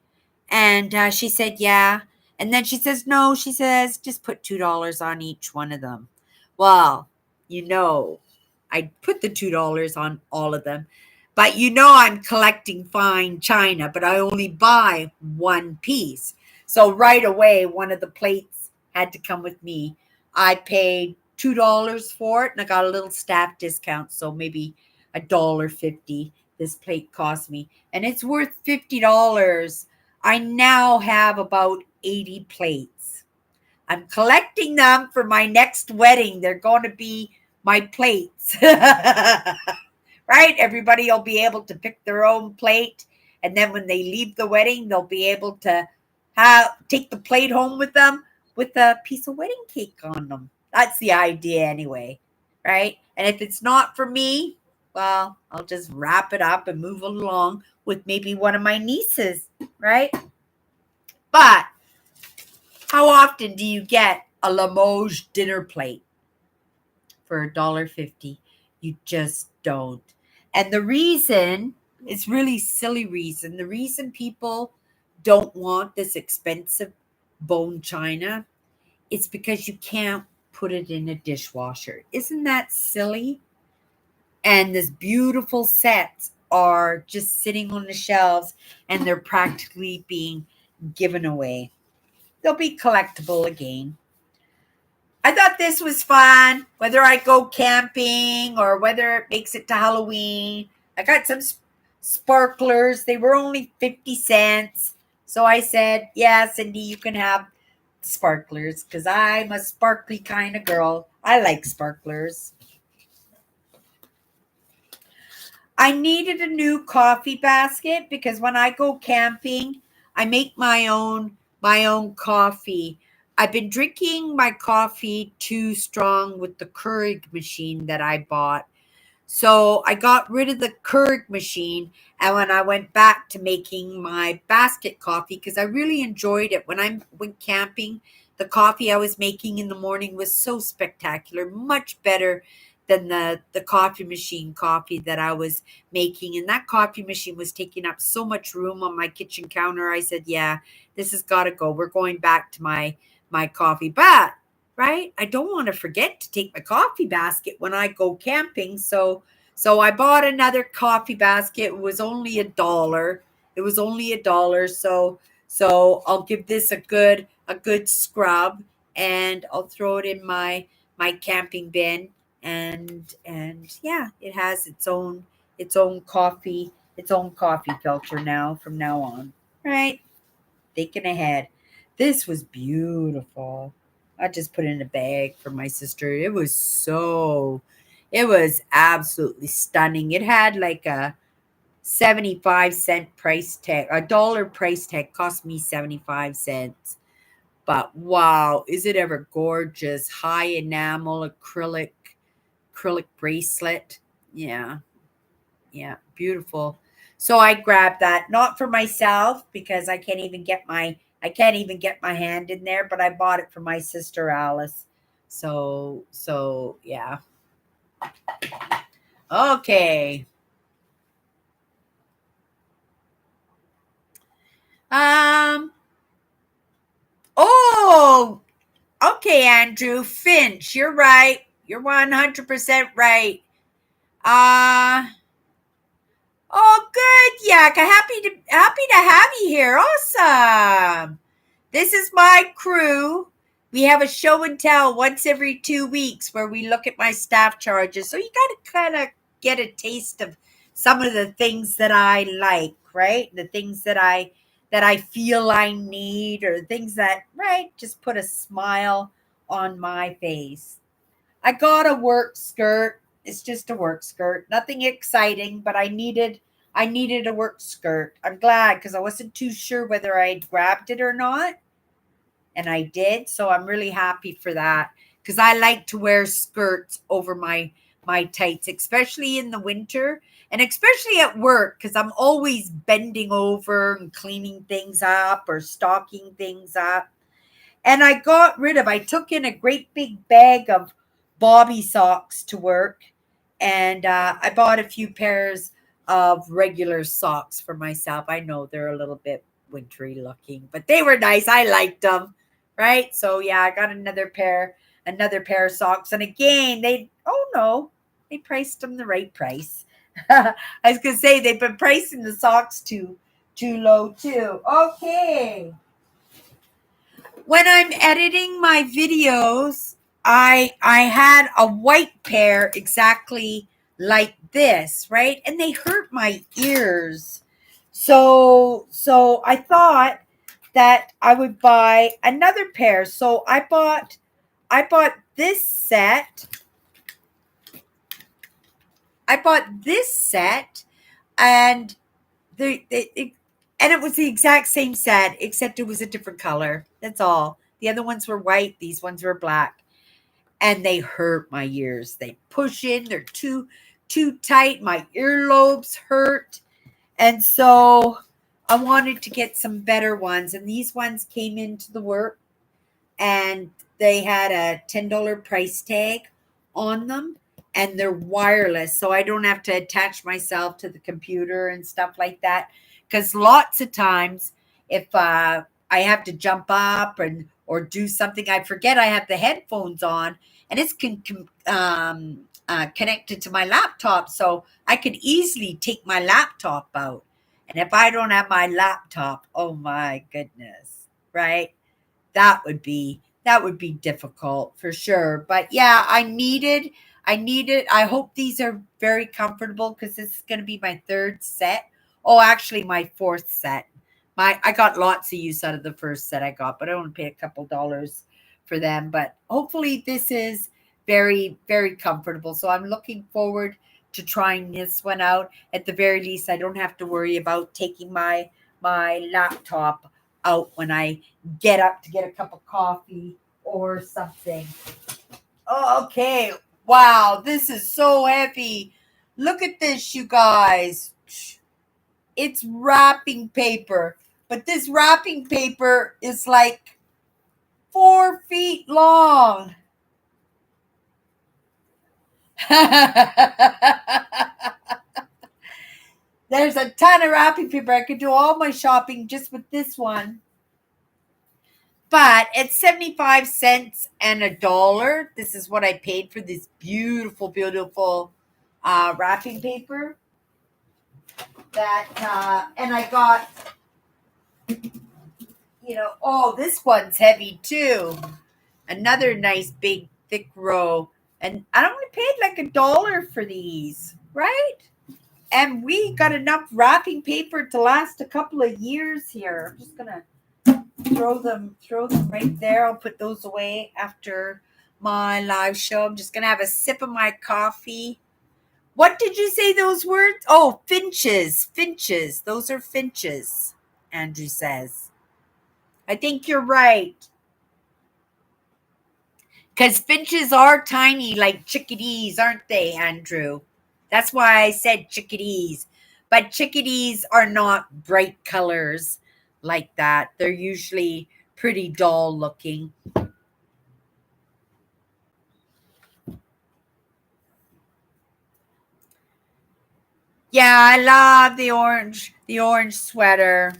And she said, yeah. And then she says, no, she says, just put $2 on each one of them. Well, I put the $2 on all of them. But I'm collecting fine china, but I only buy one piece. So right away, one of the plates had to come with me. I paid $2 for it, and I got a little staff discount, so maybe $1.50 this plate cost me, and it's worth $50. I now have about 80 plates. I'm collecting them for my next wedding. They're going to be my plates. Right? Everybody will be able to pick their own plate, and then when they leave the wedding, they'll be able to take the plate home with them with a piece of wedding cake on them. That's the idea anyway, right? And if it's not for me, well, I'll just wrap it up and move along with maybe one of my nieces, right? But how often do you get a Limoges dinner plate for $1.50? You just don't. And the reason, it's really silly reason, the reason people don't want this expensive bone china, it's because you can't put it in a dishwasher. Isn't that silly? And this beautiful sets are just sitting on the shelves, and they're practically being given away. They'll be collectible again. I thought this was fun, whether I go camping or whether it makes it to Halloween. I got some sparklers. They were only 50 cents. So I said, yeah, Cindy, you can have sparklers because I'm a sparkly kind of girl. I like sparklers. I needed a new coffee basket because when I go camping, I make my own coffee. I've been drinking my coffee too strong with the Keurig machine that I bought. So I got rid of the Keurig machine, and when I went back to making my basket coffee, because I really enjoyed it when I went camping, the coffee I was making in the morning was so spectacular, much better than the coffee machine coffee that I was making. And that coffee machine was taking up so much room on my kitchen counter. I said, yeah, this has got to go. We're going back to my coffee. But right, I don't want to forget to take my coffee basket when I go camping. So I bought another coffee basket. It was only $1. It was only $1. So I'll give this a good scrub, and I'll throw it in my camping bin. And yeah, it has its own coffee filter now from now on. Right? Thinking ahead. This was beautiful. I just put it in a bag for my sister. It was absolutely stunning. It had like a 75-cent price tag, $1 price tag, cost me 75 cents. But wow, is it ever gorgeous? High enamel acrylic bracelet. Yeah, yeah, beautiful. So I grabbed that, not for myself because I can't even get my hand in there, but I bought it for my sister Alice. So yeah. Okay. Um oh, okay, Andrew Finch, you're right. You're 100% right. Uh oh, good, Yak. Happy to have you here. Awesome. This is my crew. We have a show and tell once every 2 weeks where we look at my staff charges. So you got to kind of get a taste of some of the things that I like, right? The things that I feel I need, or things that, right, just put a smile on my face. I got a work skirt. It's just a work skirt. Nothing exciting, but I needed a work skirt. I'm glad because I wasn't too sure whether I grabbed it or not, and I did. So I'm really happy for that because I like to wear skirts over my tights, especially in the winter and especially at work because I'm always bending over and cleaning things up or stocking things up. And I took in a great big bag of bobby socks to work. And I bought a few pairs of regular socks for myself. I know they're a little bit wintry looking, but they were nice. I liked them. Right. So yeah, I got another pair of socks. And again, oh no, they priced them the right price. I was going to say they've been pricing the socks too low too. Okay. When I'm editing my videos, I had a white pair exactly like this, right? And they hurt my ears. So I thought that I would buy another pair. So I bought this set. I bought this set and it was the exact same set, except it was a different color. That's all. The other ones were white. These ones were black, and they hurt my ears. They push in. They're too tight. My earlobes hurt, and so I wanted to get some better ones. And these ones came into the work, and they had a $10 price tag on them, and they're wireless, so I don't have to attach myself to the computer and stuff like that. Because lots of times, if I have to jump up and or do something, I forget I have the headphones on, and it's connected to my laptop, so I could easily take my laptop out. And if I don't have my laptop, oh my goodness, right? That would be difficult for sure. But yeah, I need it. I hope these are very comfortable because this is going to be my third set. Oh, actually my fourth set. I got lots of use out of the first set I got, but I only paid a couple dollars for them. But hopefully this is very, very comfortable. So I'm looking forward to trying this one out. At the very least, I don't have to worry about taking my laptop out when I get up to get a cup of coffee or something. Oh, okay. Wow, this is so heavy. Look at this, you guys. It's wrapping paper, but this wrapping paper is like 4 feet long. There's a ton of wrapping paper. I could do all my shopping just with this one. But at 75 cents and $1, this is what I paid for this beautiful, beautiful wrapping paper. And I got, oh, this one's heavy too. Another nice, big, thick row. And I only paid like $1 for these, right? And we got enough wrapping paper to last a couple of years here. I'm just going to throw them right there. I'll put those away after my live show. I'm just gonna have a sip of my coffee. What did you say those words? Oh, finches. Those are finches, Andrew says. I think you're right, because finches are tiny like chickadees, aren't they, Andrew? That's why I said chickadees. But chickadees are not bright colors like that. They're usually pretty dull looking. Yeah, I love the orange sweater.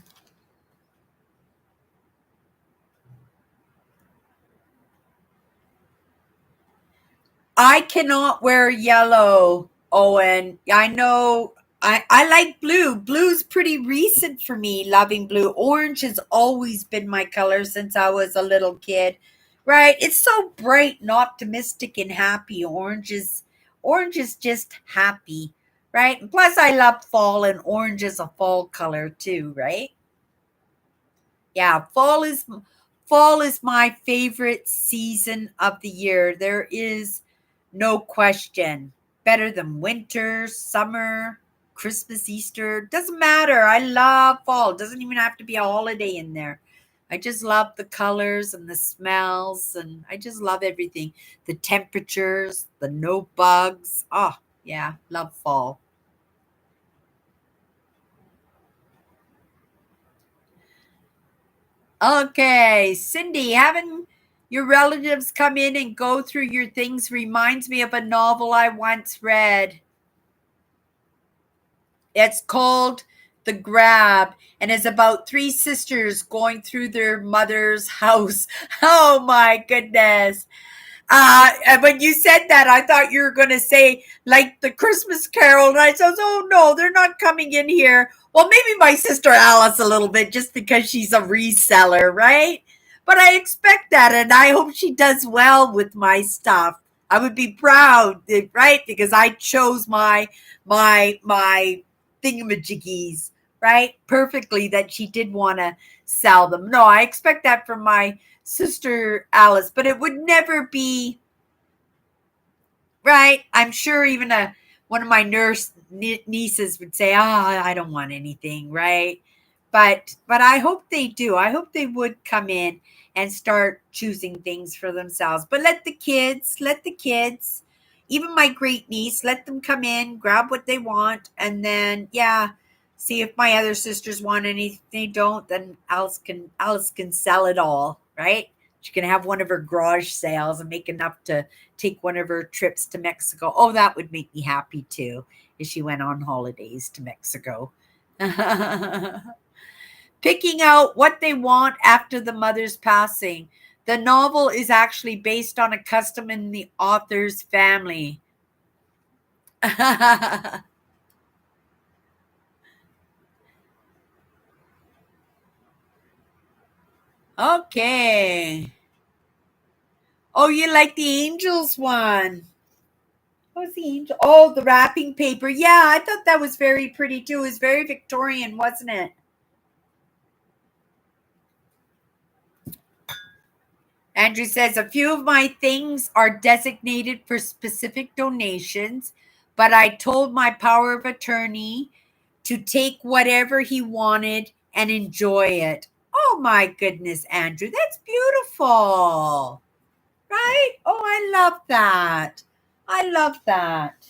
I cannot wear yellow, Owen. I know I like blue. Blue's pretty recent for me, loving blue. Orange has always been my color since I was a little kid. Right? It's so bright and optimistic and happy. Orange is just happy, right? And plus I love fall, and orange is a fall color too, right? Yeah, fall is my favorite season of the year. There is no question. Better than winter, summer, Christmas, Easter. Doesn't matter. I love fall. Doesn't even have to be a holiday in there. I just love the colors and the smells, and I just love everything. The temperatures, the no bugs. Oh, yeah, love fall. Okay, Cindy, having your relatives come in and go through your things reminds me of a novel I once read. It's called The Grab and is about three sisters going through their mother's house. Oh my goodness. And when you said that, I thought you were going to say like the Christmas Carol. And I said, oh no, they're not coming in here. Well, maybe my sister Alice a little bit just because she's a reseller, right? But I expect that. And I hope she does well with my stuff. I would be proud, right? Because I chose my thingamajiggies, right? Perfectly that she did want to sell them. No, I expect that from my sister Alice, but it would never be right. I'm sure even one of my nieces would say, "Oh, I don't want anything," right? But I hope they do. I hope they would come in and start choosing things for themselves. But let the kids, even my great niece, let them come in, grab what they want, and then yeah, see if my other sisters want anything. They don't, then Alice can sell it all, right? She can have one of her garage sales and make enough to take one of her trips to Mexico. Oh, that would make me happy too if she went on holidays to Mexico. Picking out what they want after the mother's passing. The novel is actually based on a custom in the author's family. Okay. Oh, you like the angels one? What was the angel? Oh, the wrapping paper. Yeah, I thought that was very pretty too. It was very Victorian, wasn't it? Andrew says a few of my things are designated for specific donations, but I told my power of attorney to take whatever he wanted and enjoy it. Oh my goodness, Andrew, that's beautiful. Right? Oh, I love that. I love that.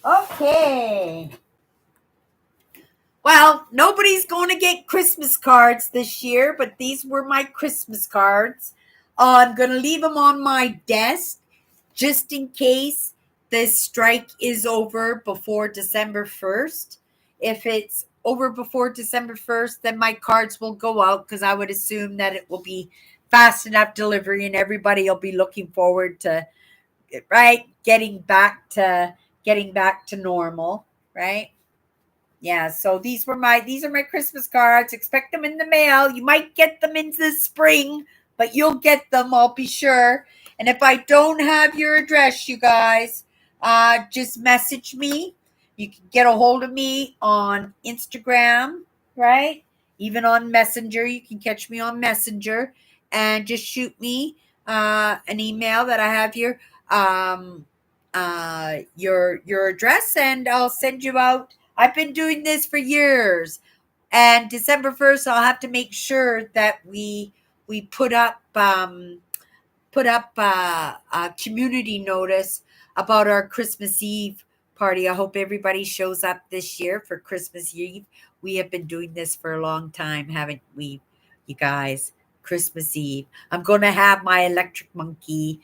Okay. Well, nobody's going to get Christmas cards this year, but these were my Christmas cards. I'm going to leave them on my desk just in case this strike is over before December 1st. If it's over before December 1st, then my cards will go out because I would assume that it will be fast enough delivery and everybody will be looking forward to, right, getting back to normal, right? Yeah, so these are my Christmas cards. Expect them in the mail. You might get them in the spring, but you'll get them, I'll be sure. And if I don't have your address, you guys, just message me. You can get a hold of me on Instagram, right? Even on Messenger. You can catch me on Messenger and just shoot me an email that I have here. Your address, and I'll send you out. I've been doing this for years, and December 1st, I'll have to make sure that we put up a community notice about our Christmas Eve party. I hope everybody shows up this year for Christmas Eve. We have been doing this for a long time, haven't we, you guys? Christmas Eve. I'm going to have my Electric Monkey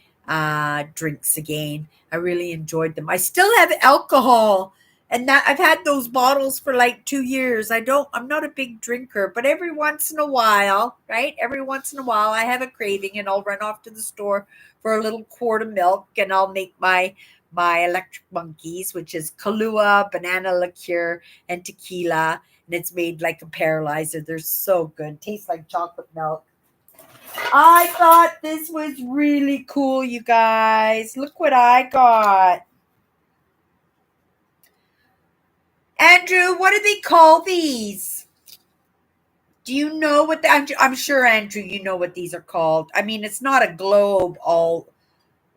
drinks again. I really enjoyed them. I still have alcohol, and that I've had those bottles for like 2 years. I'm not a big drinker, but every once in a while, right? Every once in a while I have a craving and I'll run off to the store for a little quart of milk and I'll make my Electric Monkeys, which is Kahlua, banana liqueur, and tequila. And it's made like a paralyzer. They're so good. Tastes like chocolate milk. I thought this was really cool, you guys. Look what I got. Andrew, what do they call these? Do you know what I'm sure, Andrew, you know what these are called. I mean, it's not a globe all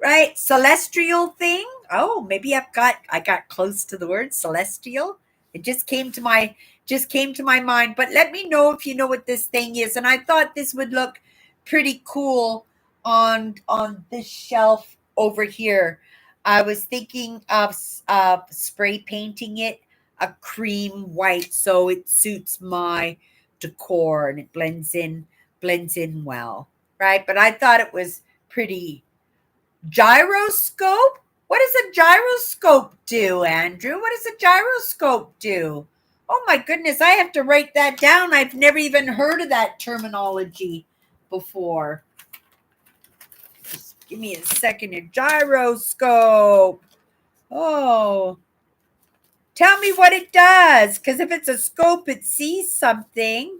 right. Celestial thing. Oh, maybe I got close to the word celestial. It just came to my just came to my mind. But let me know if you know what this thing is. And I thought this would look pretty cool on this shelf over here. I was thinking of spray painting it a cream white so it suits my decor and it blends in well, right? But I thought it was pretty. Gyroscope? What does a gyroscope do, Andrew? What does a gyroscope do? Oh my goodness, I have to write that down. I've never even heard of that terminology before. Just give me a second. A gyroscope. Oh, tell me what it does, because if it's a scope, it sees something.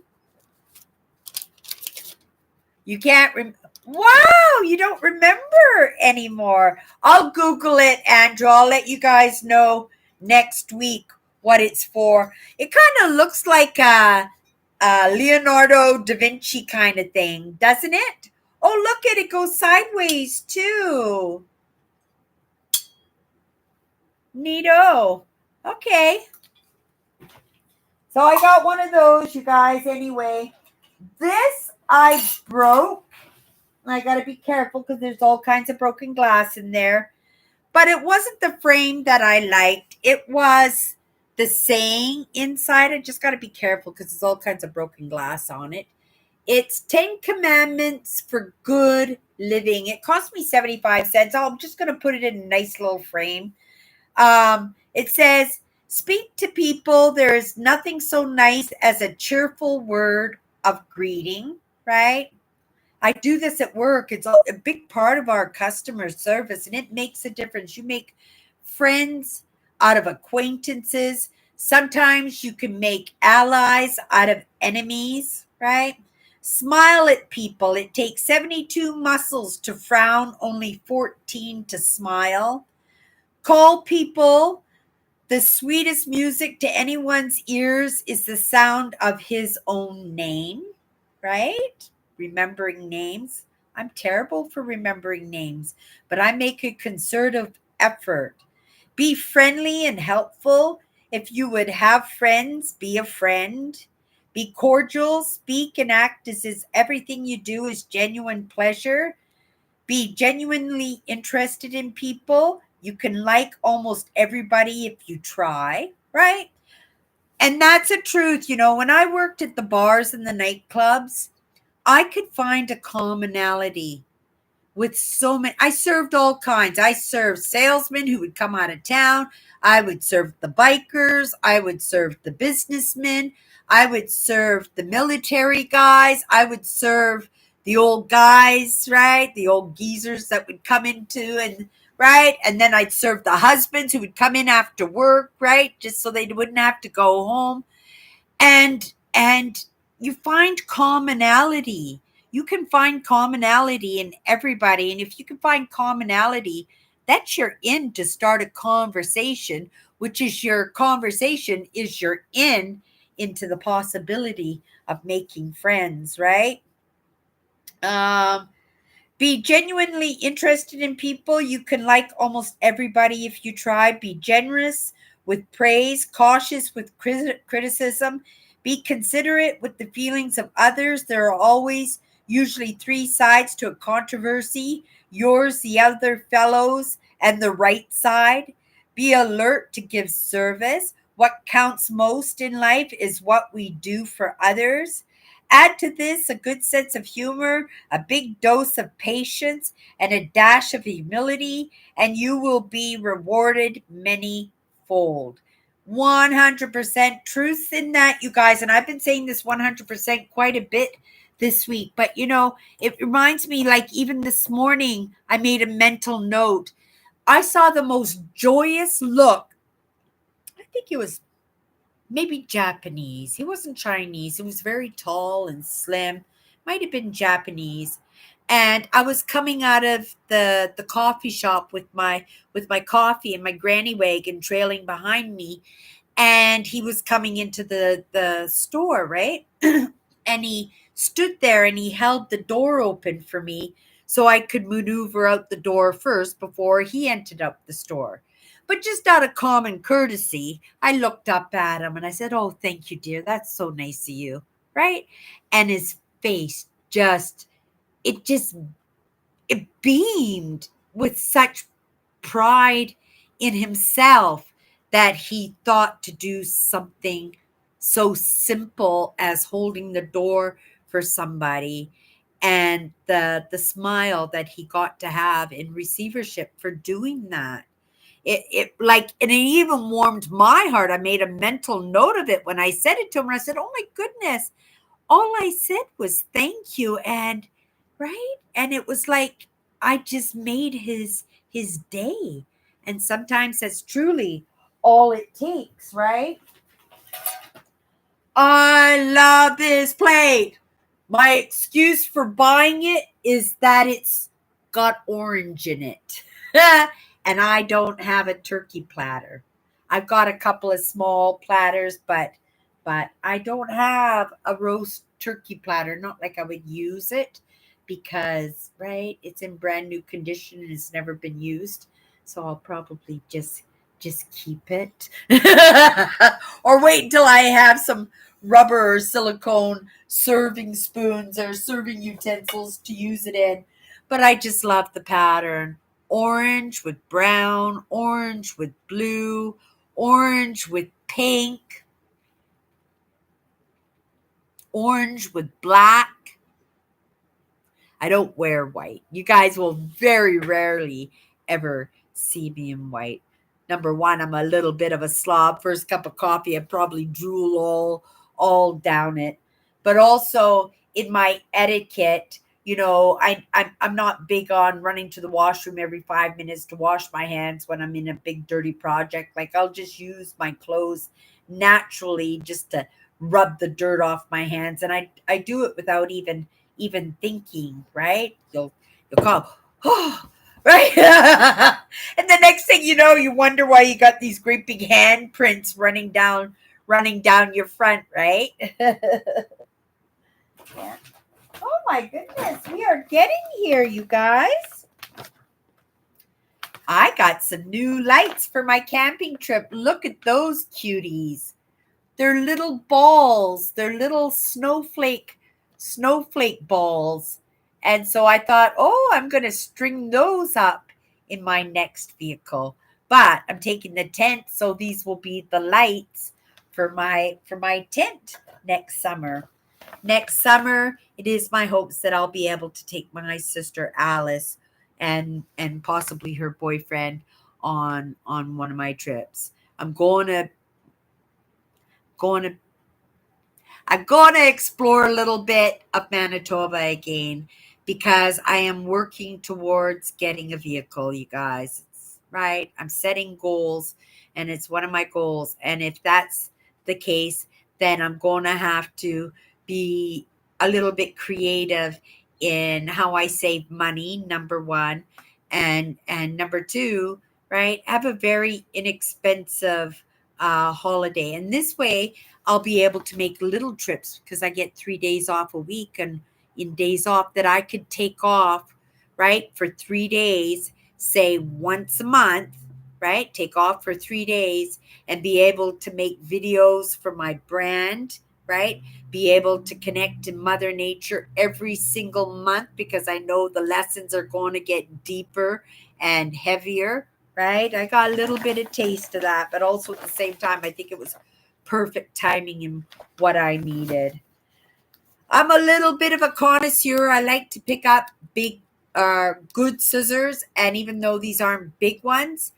You can't wow, you don't remember anymore. I'll Google it, Andrew. I'll let you guys know next week what it's for. It kind of looks like a Leonardo da Vinci kind of thing, doesn't it? Oh, look at it go sideways too. Neato. Okay. So I got one of those, you guys. Anyway, this I broke. I got to be careful because there's all kinds of broken glass in there. But it wasn't the frame that I liked. It was the saying inside. I just got to be careful because there's all kinds of broken glass on it. It's 10 Commandments for Good Living. It cost me 75 cents. I'm just going to put it in a nice little frame. It says, speak to people. There is nothing so nice as a cheerful word of greeting, right? I do this at work. It's a big part of our customer service, and it makes a difference. You make friends out of acquaintances. Sometimes you can make allies out of enemies, right? Smile at people. It takes 72 muscles to frown, only 14 to smile. Call people. The sweetest music to anyone's ears is the sound of his own name, right? Remembering names. I'm terrible for remembering names, but I make a concerted effort. Be friendly and helpful. If you would have friends, be a friend. Be cordial, speak and act as if everything you do is genuine pleasure. Be genuinely interested in people. You can like almost everybody if you try, right? And that's a truth. When I worked at the bars and the nightclubs, I could find a commonality with so many. I served all kinds. I served salesmen who would come out of town. I would serve the bikers. I would serve the businessmen. I would serve the military guys. I would serve the old guys, right? The old geezers that would come into and right. And then I'd serve the husbands who would come in after work, right? Just so they wouldn't have to go home. And you find commonality. You can find commonality in everybody. And if you can find commonality, that's your in to start a conversation, which is your conversation is your in into the possibility of making friends, right? Um, be genuinely interested in people. You can like almost everybody if you try. Be generous with praise, cautious with criticism. Be considerate with the feelings of others. There are always usually three sides to a controversy: yours, the other fellows, and the right side. Be alert to give service. What counts most in life is what we do for others. Add to this a good sense of humor, a big dose of patience, and a dash of humility, and you will be rewarded many fold. 100% truth in that, you guys. And I've been saying this 100% quite a bit this week. But, it reminds me, like, even this morning, I made a mental note. I saw the most joyous look. I think it was maybe Japanese. He wasn't Chinese. He was very tall and slim. Might have been Japanese. And I was coming out of the coffee shop with my coffee and my granny wagon trailing behind me, and he was coming into the store, right? And he stood there and he held the door open for me so I could maneuver out the door first before he entered up the store. But just out of common courtesy, I looked up at him and I said, "Oh, thank you, dear. That's so nice of you." Right? And his face just, it just, it beamed with such pride in himself that he thought to do something so simple as holding the door for somebody, and the smile that he got to have in receivership for doing that. It like, and it even warmed my heart. I made a mental note of it when I said it to him, and I said, "Oh my goodness, all I said was thank you." And right, and it was like I just made his day. And sometimes that's truly all it takes, right? I love this plate. My excuse for buying it is that it's got orange in it. And I don't have a turkey platter. I've got a couple of small platters, but I don't have a roast turkey platter. Not like I would use it because, right, it's in brand new condition and it's never been used. So I'll probably just keep it. Or wait until I have some rubber or silicone serving spoons or serving utensils to use it in. But I just love the pattern. Orange with brown, orange with blue, orange with pink, orange with black. I don't wear white. You guys will very rarely ever see me in white. Number one, I'm a little bit of a slob. First cup of coffee, I probably drool all down it. But also in my etiquette, I'm not big on running to the washroom every 5 minutes to wash my hands when I'm in a big dirty project. Like, I'll just use my clothes naturally just to rub the dirt off my hands, and I do it without even thinking, right? You'll call, oh, right? And the next thing you know, you wonder why you got these great big handprints running down your front, right? Yeah. Oh my goodness, we are getting here, you guys. I got some new lights for my camping trip. Look at those cuties. They're little balls. They're little snowflake balls. And so I thought, oh, I'm going to string those up in my next vehicle. But I'm taking the tent, so these will be the lights for my tent next summer. Next summer, it is my hopes that I'll be able to take my sister Alice and possibly her boyfriend on one of my trips. I'm going to I'm going to explore a little bit of Manitoba again because I am working towards getting a vehicle, you guys. It's, right? I'm setting goals, and it's one of my goals. And if that's the case, then I'm going to have to be a little bit creative in how I save money, number one. And number two, right? Have a very inexpensive holiday. And this way, I'll be able to make little trips because I get 3 days off a week, and in days off that I could take off, right, for 3 days, say once a month, right, take off for 3 days and be able to make videos for my brand, right, be able to connect to Mother Nature every single month because I know the lessons are going to get deeper and heavier, right? I got a little bit of taste of that, but also at the same time, I think it was perfect timing in what I needed. I'm a little bit of a connoisseur. I like to pick up big, good scissors, and even though these aren't big ones,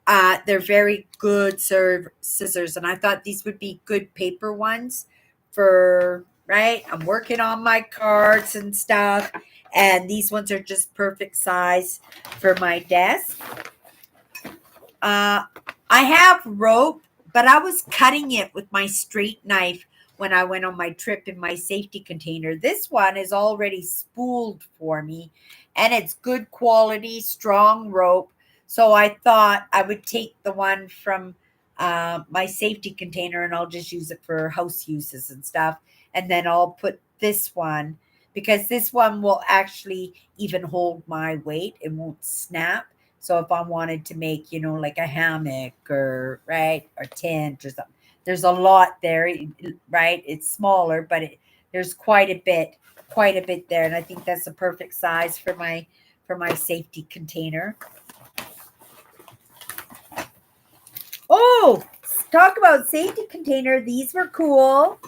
they're very good scissors. And I thought these would be good paper ones for, right? I'm working on my cards and stuff, and these ones are just perfect size for my desk. Uh, I have rope, but I was cutting it with my straight knife when I went on my trip in my safety container. This one is already spooled for me, and it's good quality, strong rope. So I thought I would take the one from my safety container and I'll just use it for house uses and stuff. And then I'll put this one because this one will actually even hold my weight. It won't snap So if I wanted to make, like a hammock or right or tent or something, there's a lot there, right? It's smaller, but there's quite a bit there, and I think that's the perfect size for my safety container. Oh, talk about safety container. These were cool.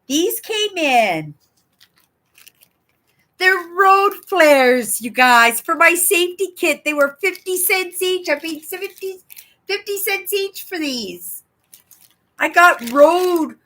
These came in. They're road flares, you guys, for my safety kit. They were 50 cents each. I paid 50 cents each for these. I got road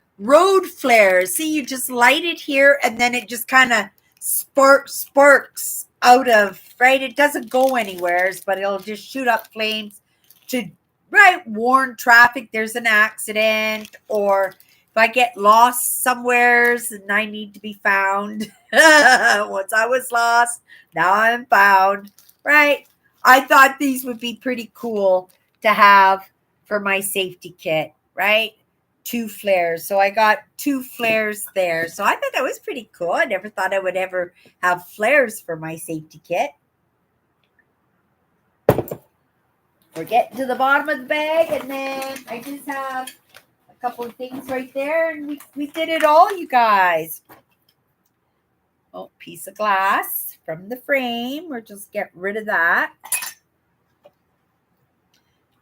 flares. See, you just light it here and then it just kind of sparks out of, right? It doesn't go anywhere, but it'll just shoot up flames to, right, warn traffic there's an accident, or if I get lost somewheres and I need to be found. Once I was lost, now I'm found, right? I thought these would be pretty cool to have for my safety kit, right? 2 flares. So I got 2 flares there. So I thought that was pretty cool. I never thought I would ever have flares for my safety kit. We're getting to the bottom of the bag, and then I just have a couple of things right there, and we did it all, you guys. Oh, piece of glass from the frame. We'll just get rid of that.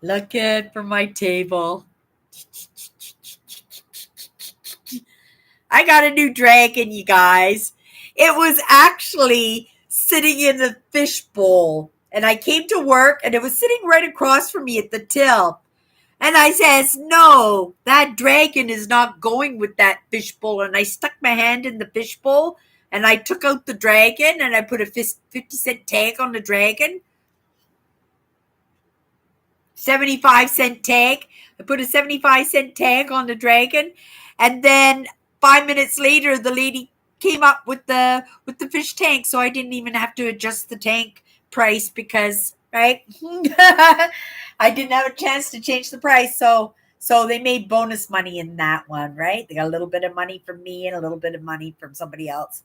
Look at for my table. I got a new dragon, you guys. It was actually sitting in the fish bowl. And I came to work and it was sitting right across from me at the till. And I says, no, that dragon is not going with that fish bowl. And I stuck my hand in the fish bowl and I took out the dragon and I put a 50-cent tag on the dragon. 75-cent tag. I put a 75-cent tag on the dragon. And then 5 minutes later, the lady came up with the fish tank. So I didn't even have to adjust the tank price because, right? I didn't have a chance to change the price. So they made bonus money in that one, right? They got a little bit of money from me and a little bit of money from somebody else.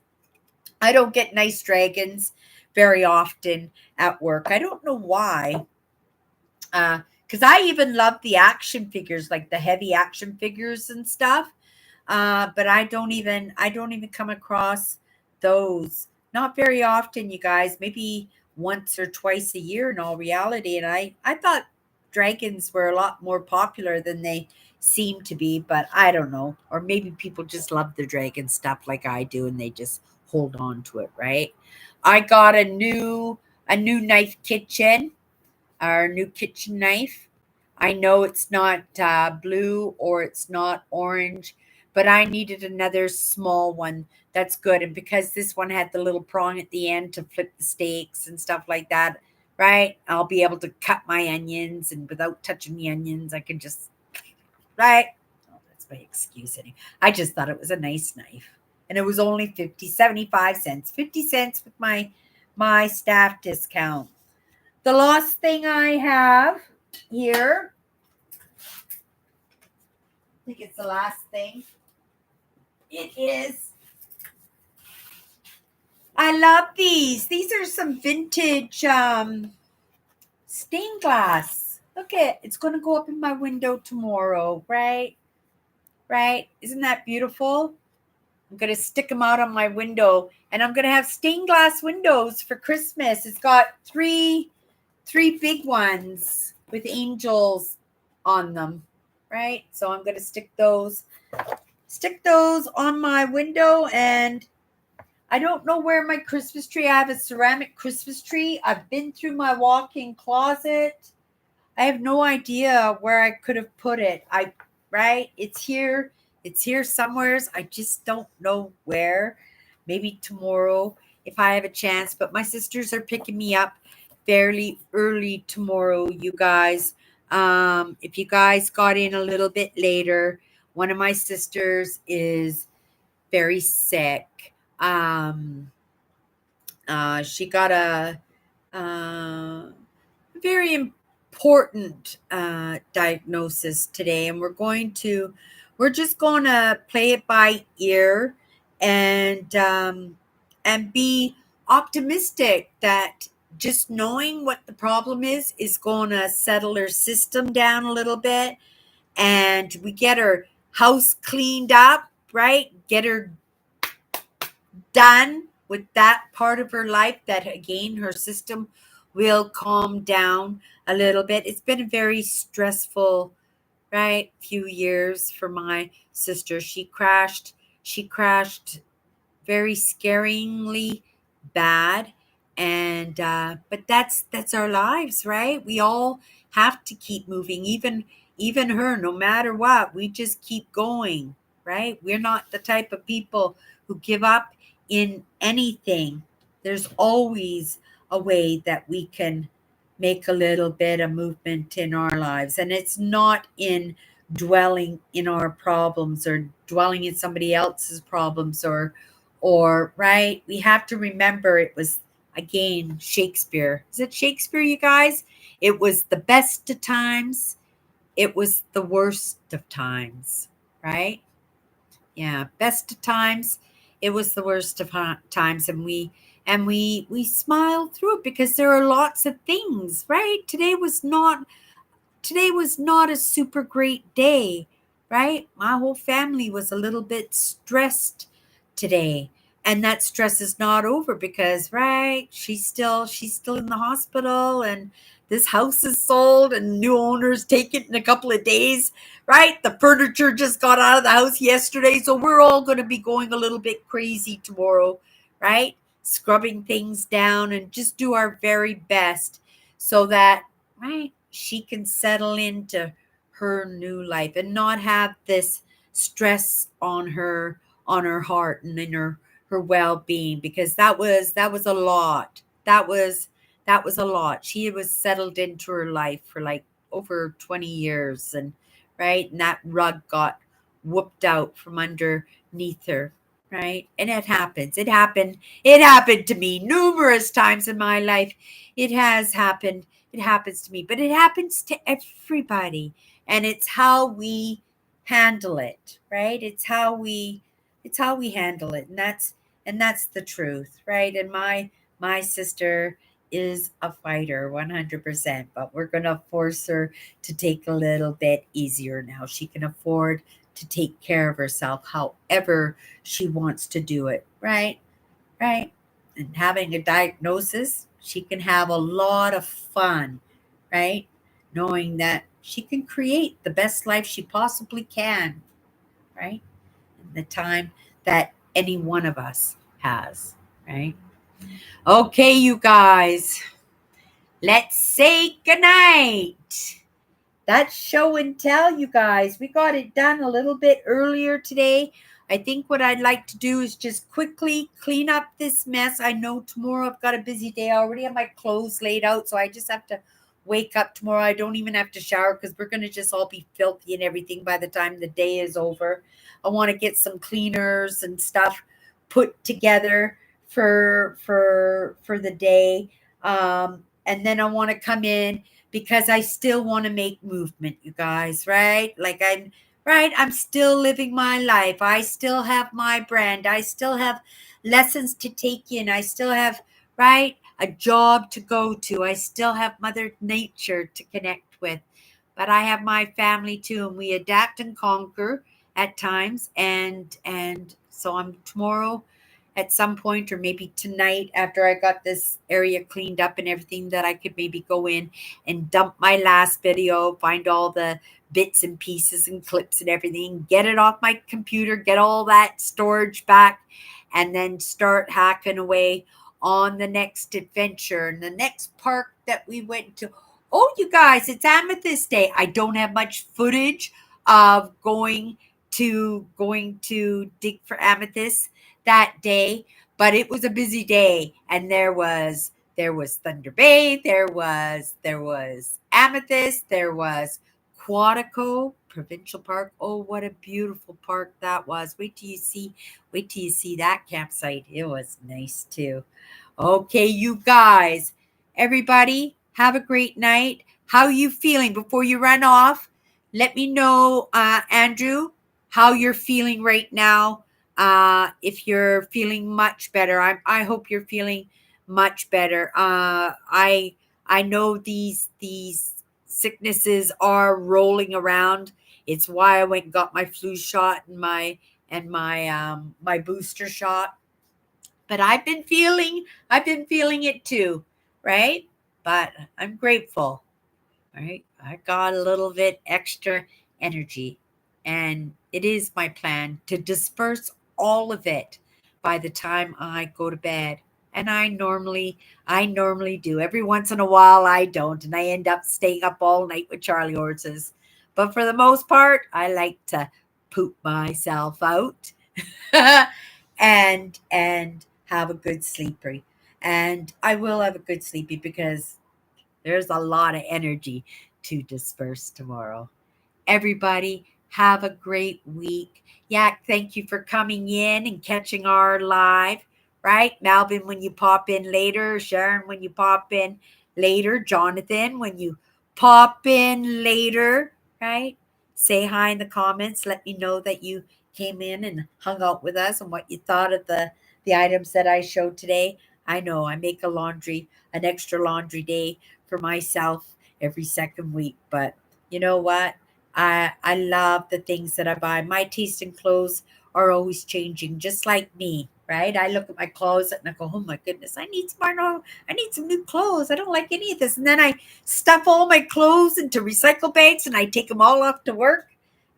I don't get nice dragons very often at work. I don't know why. Because I even love the action figures, like the heavy action figures and stuff. But I don't even come across those. Not very often, you guys. Maybe once or twice a year in all reality. And I thought dragons were a lot more popular than they seem to be, but I don't know. Or maybe people just love the dragon stuff like I do and they just hold on to it, right? I got a new knife kitchen, our new kitchen knife. I know it's not blue or it's not orange, but I needed another small one that's good. And because this one had the little prong at the end to flip the steaks and stuff like that, right? I'll be able to cut my onions, and without touching the onions, I can just, right? Oh, that's my excuse. I just thought it was a nice knife. And it was only 75 cents, 50 cents with my staff discount. The last thing I have here, I think it's the last thing. It is. I love these. These are some vintage stained glass. Look at, it's going to go up in my window tomorrow, right? Right? Isn't that beautiful? I'm going to stick them out on my window, and I'm going to have stained glass windows for Christmas. It's got three big ones with angels on them, right? So I'm going to stick those on my window. And I don't know where my Christmas tree, I have a ceramic Christmas tree. I've been through my walk-in closet. I have no idea where I could have put it. Right? It's here somewheres. I just don't know where. Maybe tomorrow if I have a chance, but my sisters are picking me up fairly early tomorrow, you guys. If you guys got in a little bit later, one of my sisters is very sick. She got a very important diagnosis today, and we're just going to play it by ear and be optimistic that just knowing what the problem is going to settle her system down a little bit, and we get her house cleaned up, right? Get her done with that part of her life, that again her system will calm down a little bit. It's been a very stressful, right, few years for my sister. She crashed very scaringly bad, and but that's our lives, right? We all have to keep moving, even her, no matter what, we just keep going, right? We're not the type of people who give up in anything. There's always a way that we can make a little bit of movement in our lives, and it's not in dwelling in our problems or dwelling in somebody else's problems, or right, we have to remember it was, again, Shakespeare. Is it Shakespeare, you guys? It was the best of times, it was the worst of times, right? Yeah, best of times, it was the worst of times, and we smiled through it because there are lots of things, right? Today was not a super great day, right? My whole family was a little bit stressed today. And that stress is not over because, right, she's still in the hospital, and this house is sold and new owners take it in a couple of days, right? The furniture just got out of the house yesterday, so we're all going to be going a little bit crazy tomorrow, right? Scrubbing things down and just do our very best so that, right, she can settle into her new life and not have this stress on her heart and in her well-being, because that was a lot. That was a lot. She was settled into her life for like over 20 years, and right, and that rug got whooped out from underneath her, right? And it happened to me numerous times in my life. It has happened. It happens to me, but it happens to everybody. And it's how we handle it, right? It's how we handle it. And that's the truth, right? And my sister is a fighter 100%, but we're going to force her to take a little bit easier now. She can afford to take care of herself however she wants to do it, right? Right? And having a diagnosis, she can have a lot of fun, right? Knowing that she can create the best life she possibly can, right? In the time that any one of us has, right? Okay, you guys, let's say goodnight. That's show and tell, you guys. We got it done a little bit earlier today. I think what I'd like to do is just quickly clean up this mess. I know tomorrow I've got a busy day. I already have my clothes laid out, so I just have to wake up tomorrow. I don't even have to shower because we're going to just all be filthy and everything by the time the day is over. I want to get some cleaners and stuff put together for the day. And then I want to come in because I still want to make movement, you guys, right? Like I'm still living my life. I still have my brand. I still have lessons to take in. I still have, right, a job to go to. I still have Mother Nature to connect with. But I have my family too, and we adapt and conquer at times. And so I'm tomorrow at some point, or maybe tonight after I got this area cleaned up and everything, that I could maybe go in and dump my last video, find all the bits and pieces and clips and everything, get it off my computer, get all that storage back, and then start hacking away on the next adventure and the next park that we went to. Oh, you guys, it's Amethyst Day. I don't have much footage of going to dig for amethyst that day, but it was a busy day, and there was Thunder Bay, there was Amethyst, there was Quantico Provincial Park. Oh, what a beautiful park that was. Wait till you see that campsite. It was nice too. Okay, you guys, everybody, have a great night. How you feeling before you run off? Let me know, Andrew, how you're feeling right now. If you're feeling much better, I hope you're feeling much better. I know these sicknesses are rolling around. It's why I went and got my flu shot and my booster shot. But I've been feeling it too, right? But I'm grateful, right? I got a little bit extra energy, and it is my plan to disperse all of it by the time I go to bed. And I normally do. Every once in a while I don't, and I end up staying up all night with Charlie horses. But for the most part, I like to poop myself out and have a good sleepy. And I will have a good sleepy because there's a lot of energy to disperse tomorrow. Everybody, have a great week. Yak, thank you for coming in and catching our live, right? Melvin, when you pop in later. Sharon, when you pop in later. Jonathan, when you pop in later, right? Say hi in the comments. Let me know that you came in and hung out with us and what you thought of the items that I showed today. I know I make an extra laundry day for myself every second week, but you know what? I love the things that I buy. My taste in clothes are always changing, just like me, right? I look at my closet and I go, "Oh my goodness, I need some new clothes. I don't like any of this." And then I stuff all my clothes into recycle bags and I take them all off to work,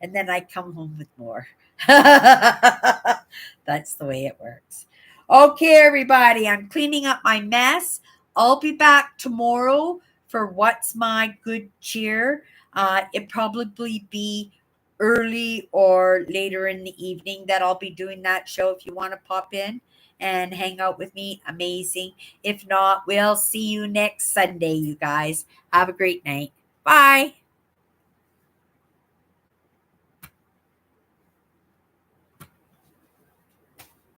and then I come home with more. That's the way it works. Okay, everybody, I'm cleaning up my mess. I'll be back tomorrow for What's My Good Cheer. It probably be early or later in the evening that I'll be doing that show. If you want to pop in and hang out with me, amazing. If not, we'll see you next Sunday, you guys. Have a great night. Bye.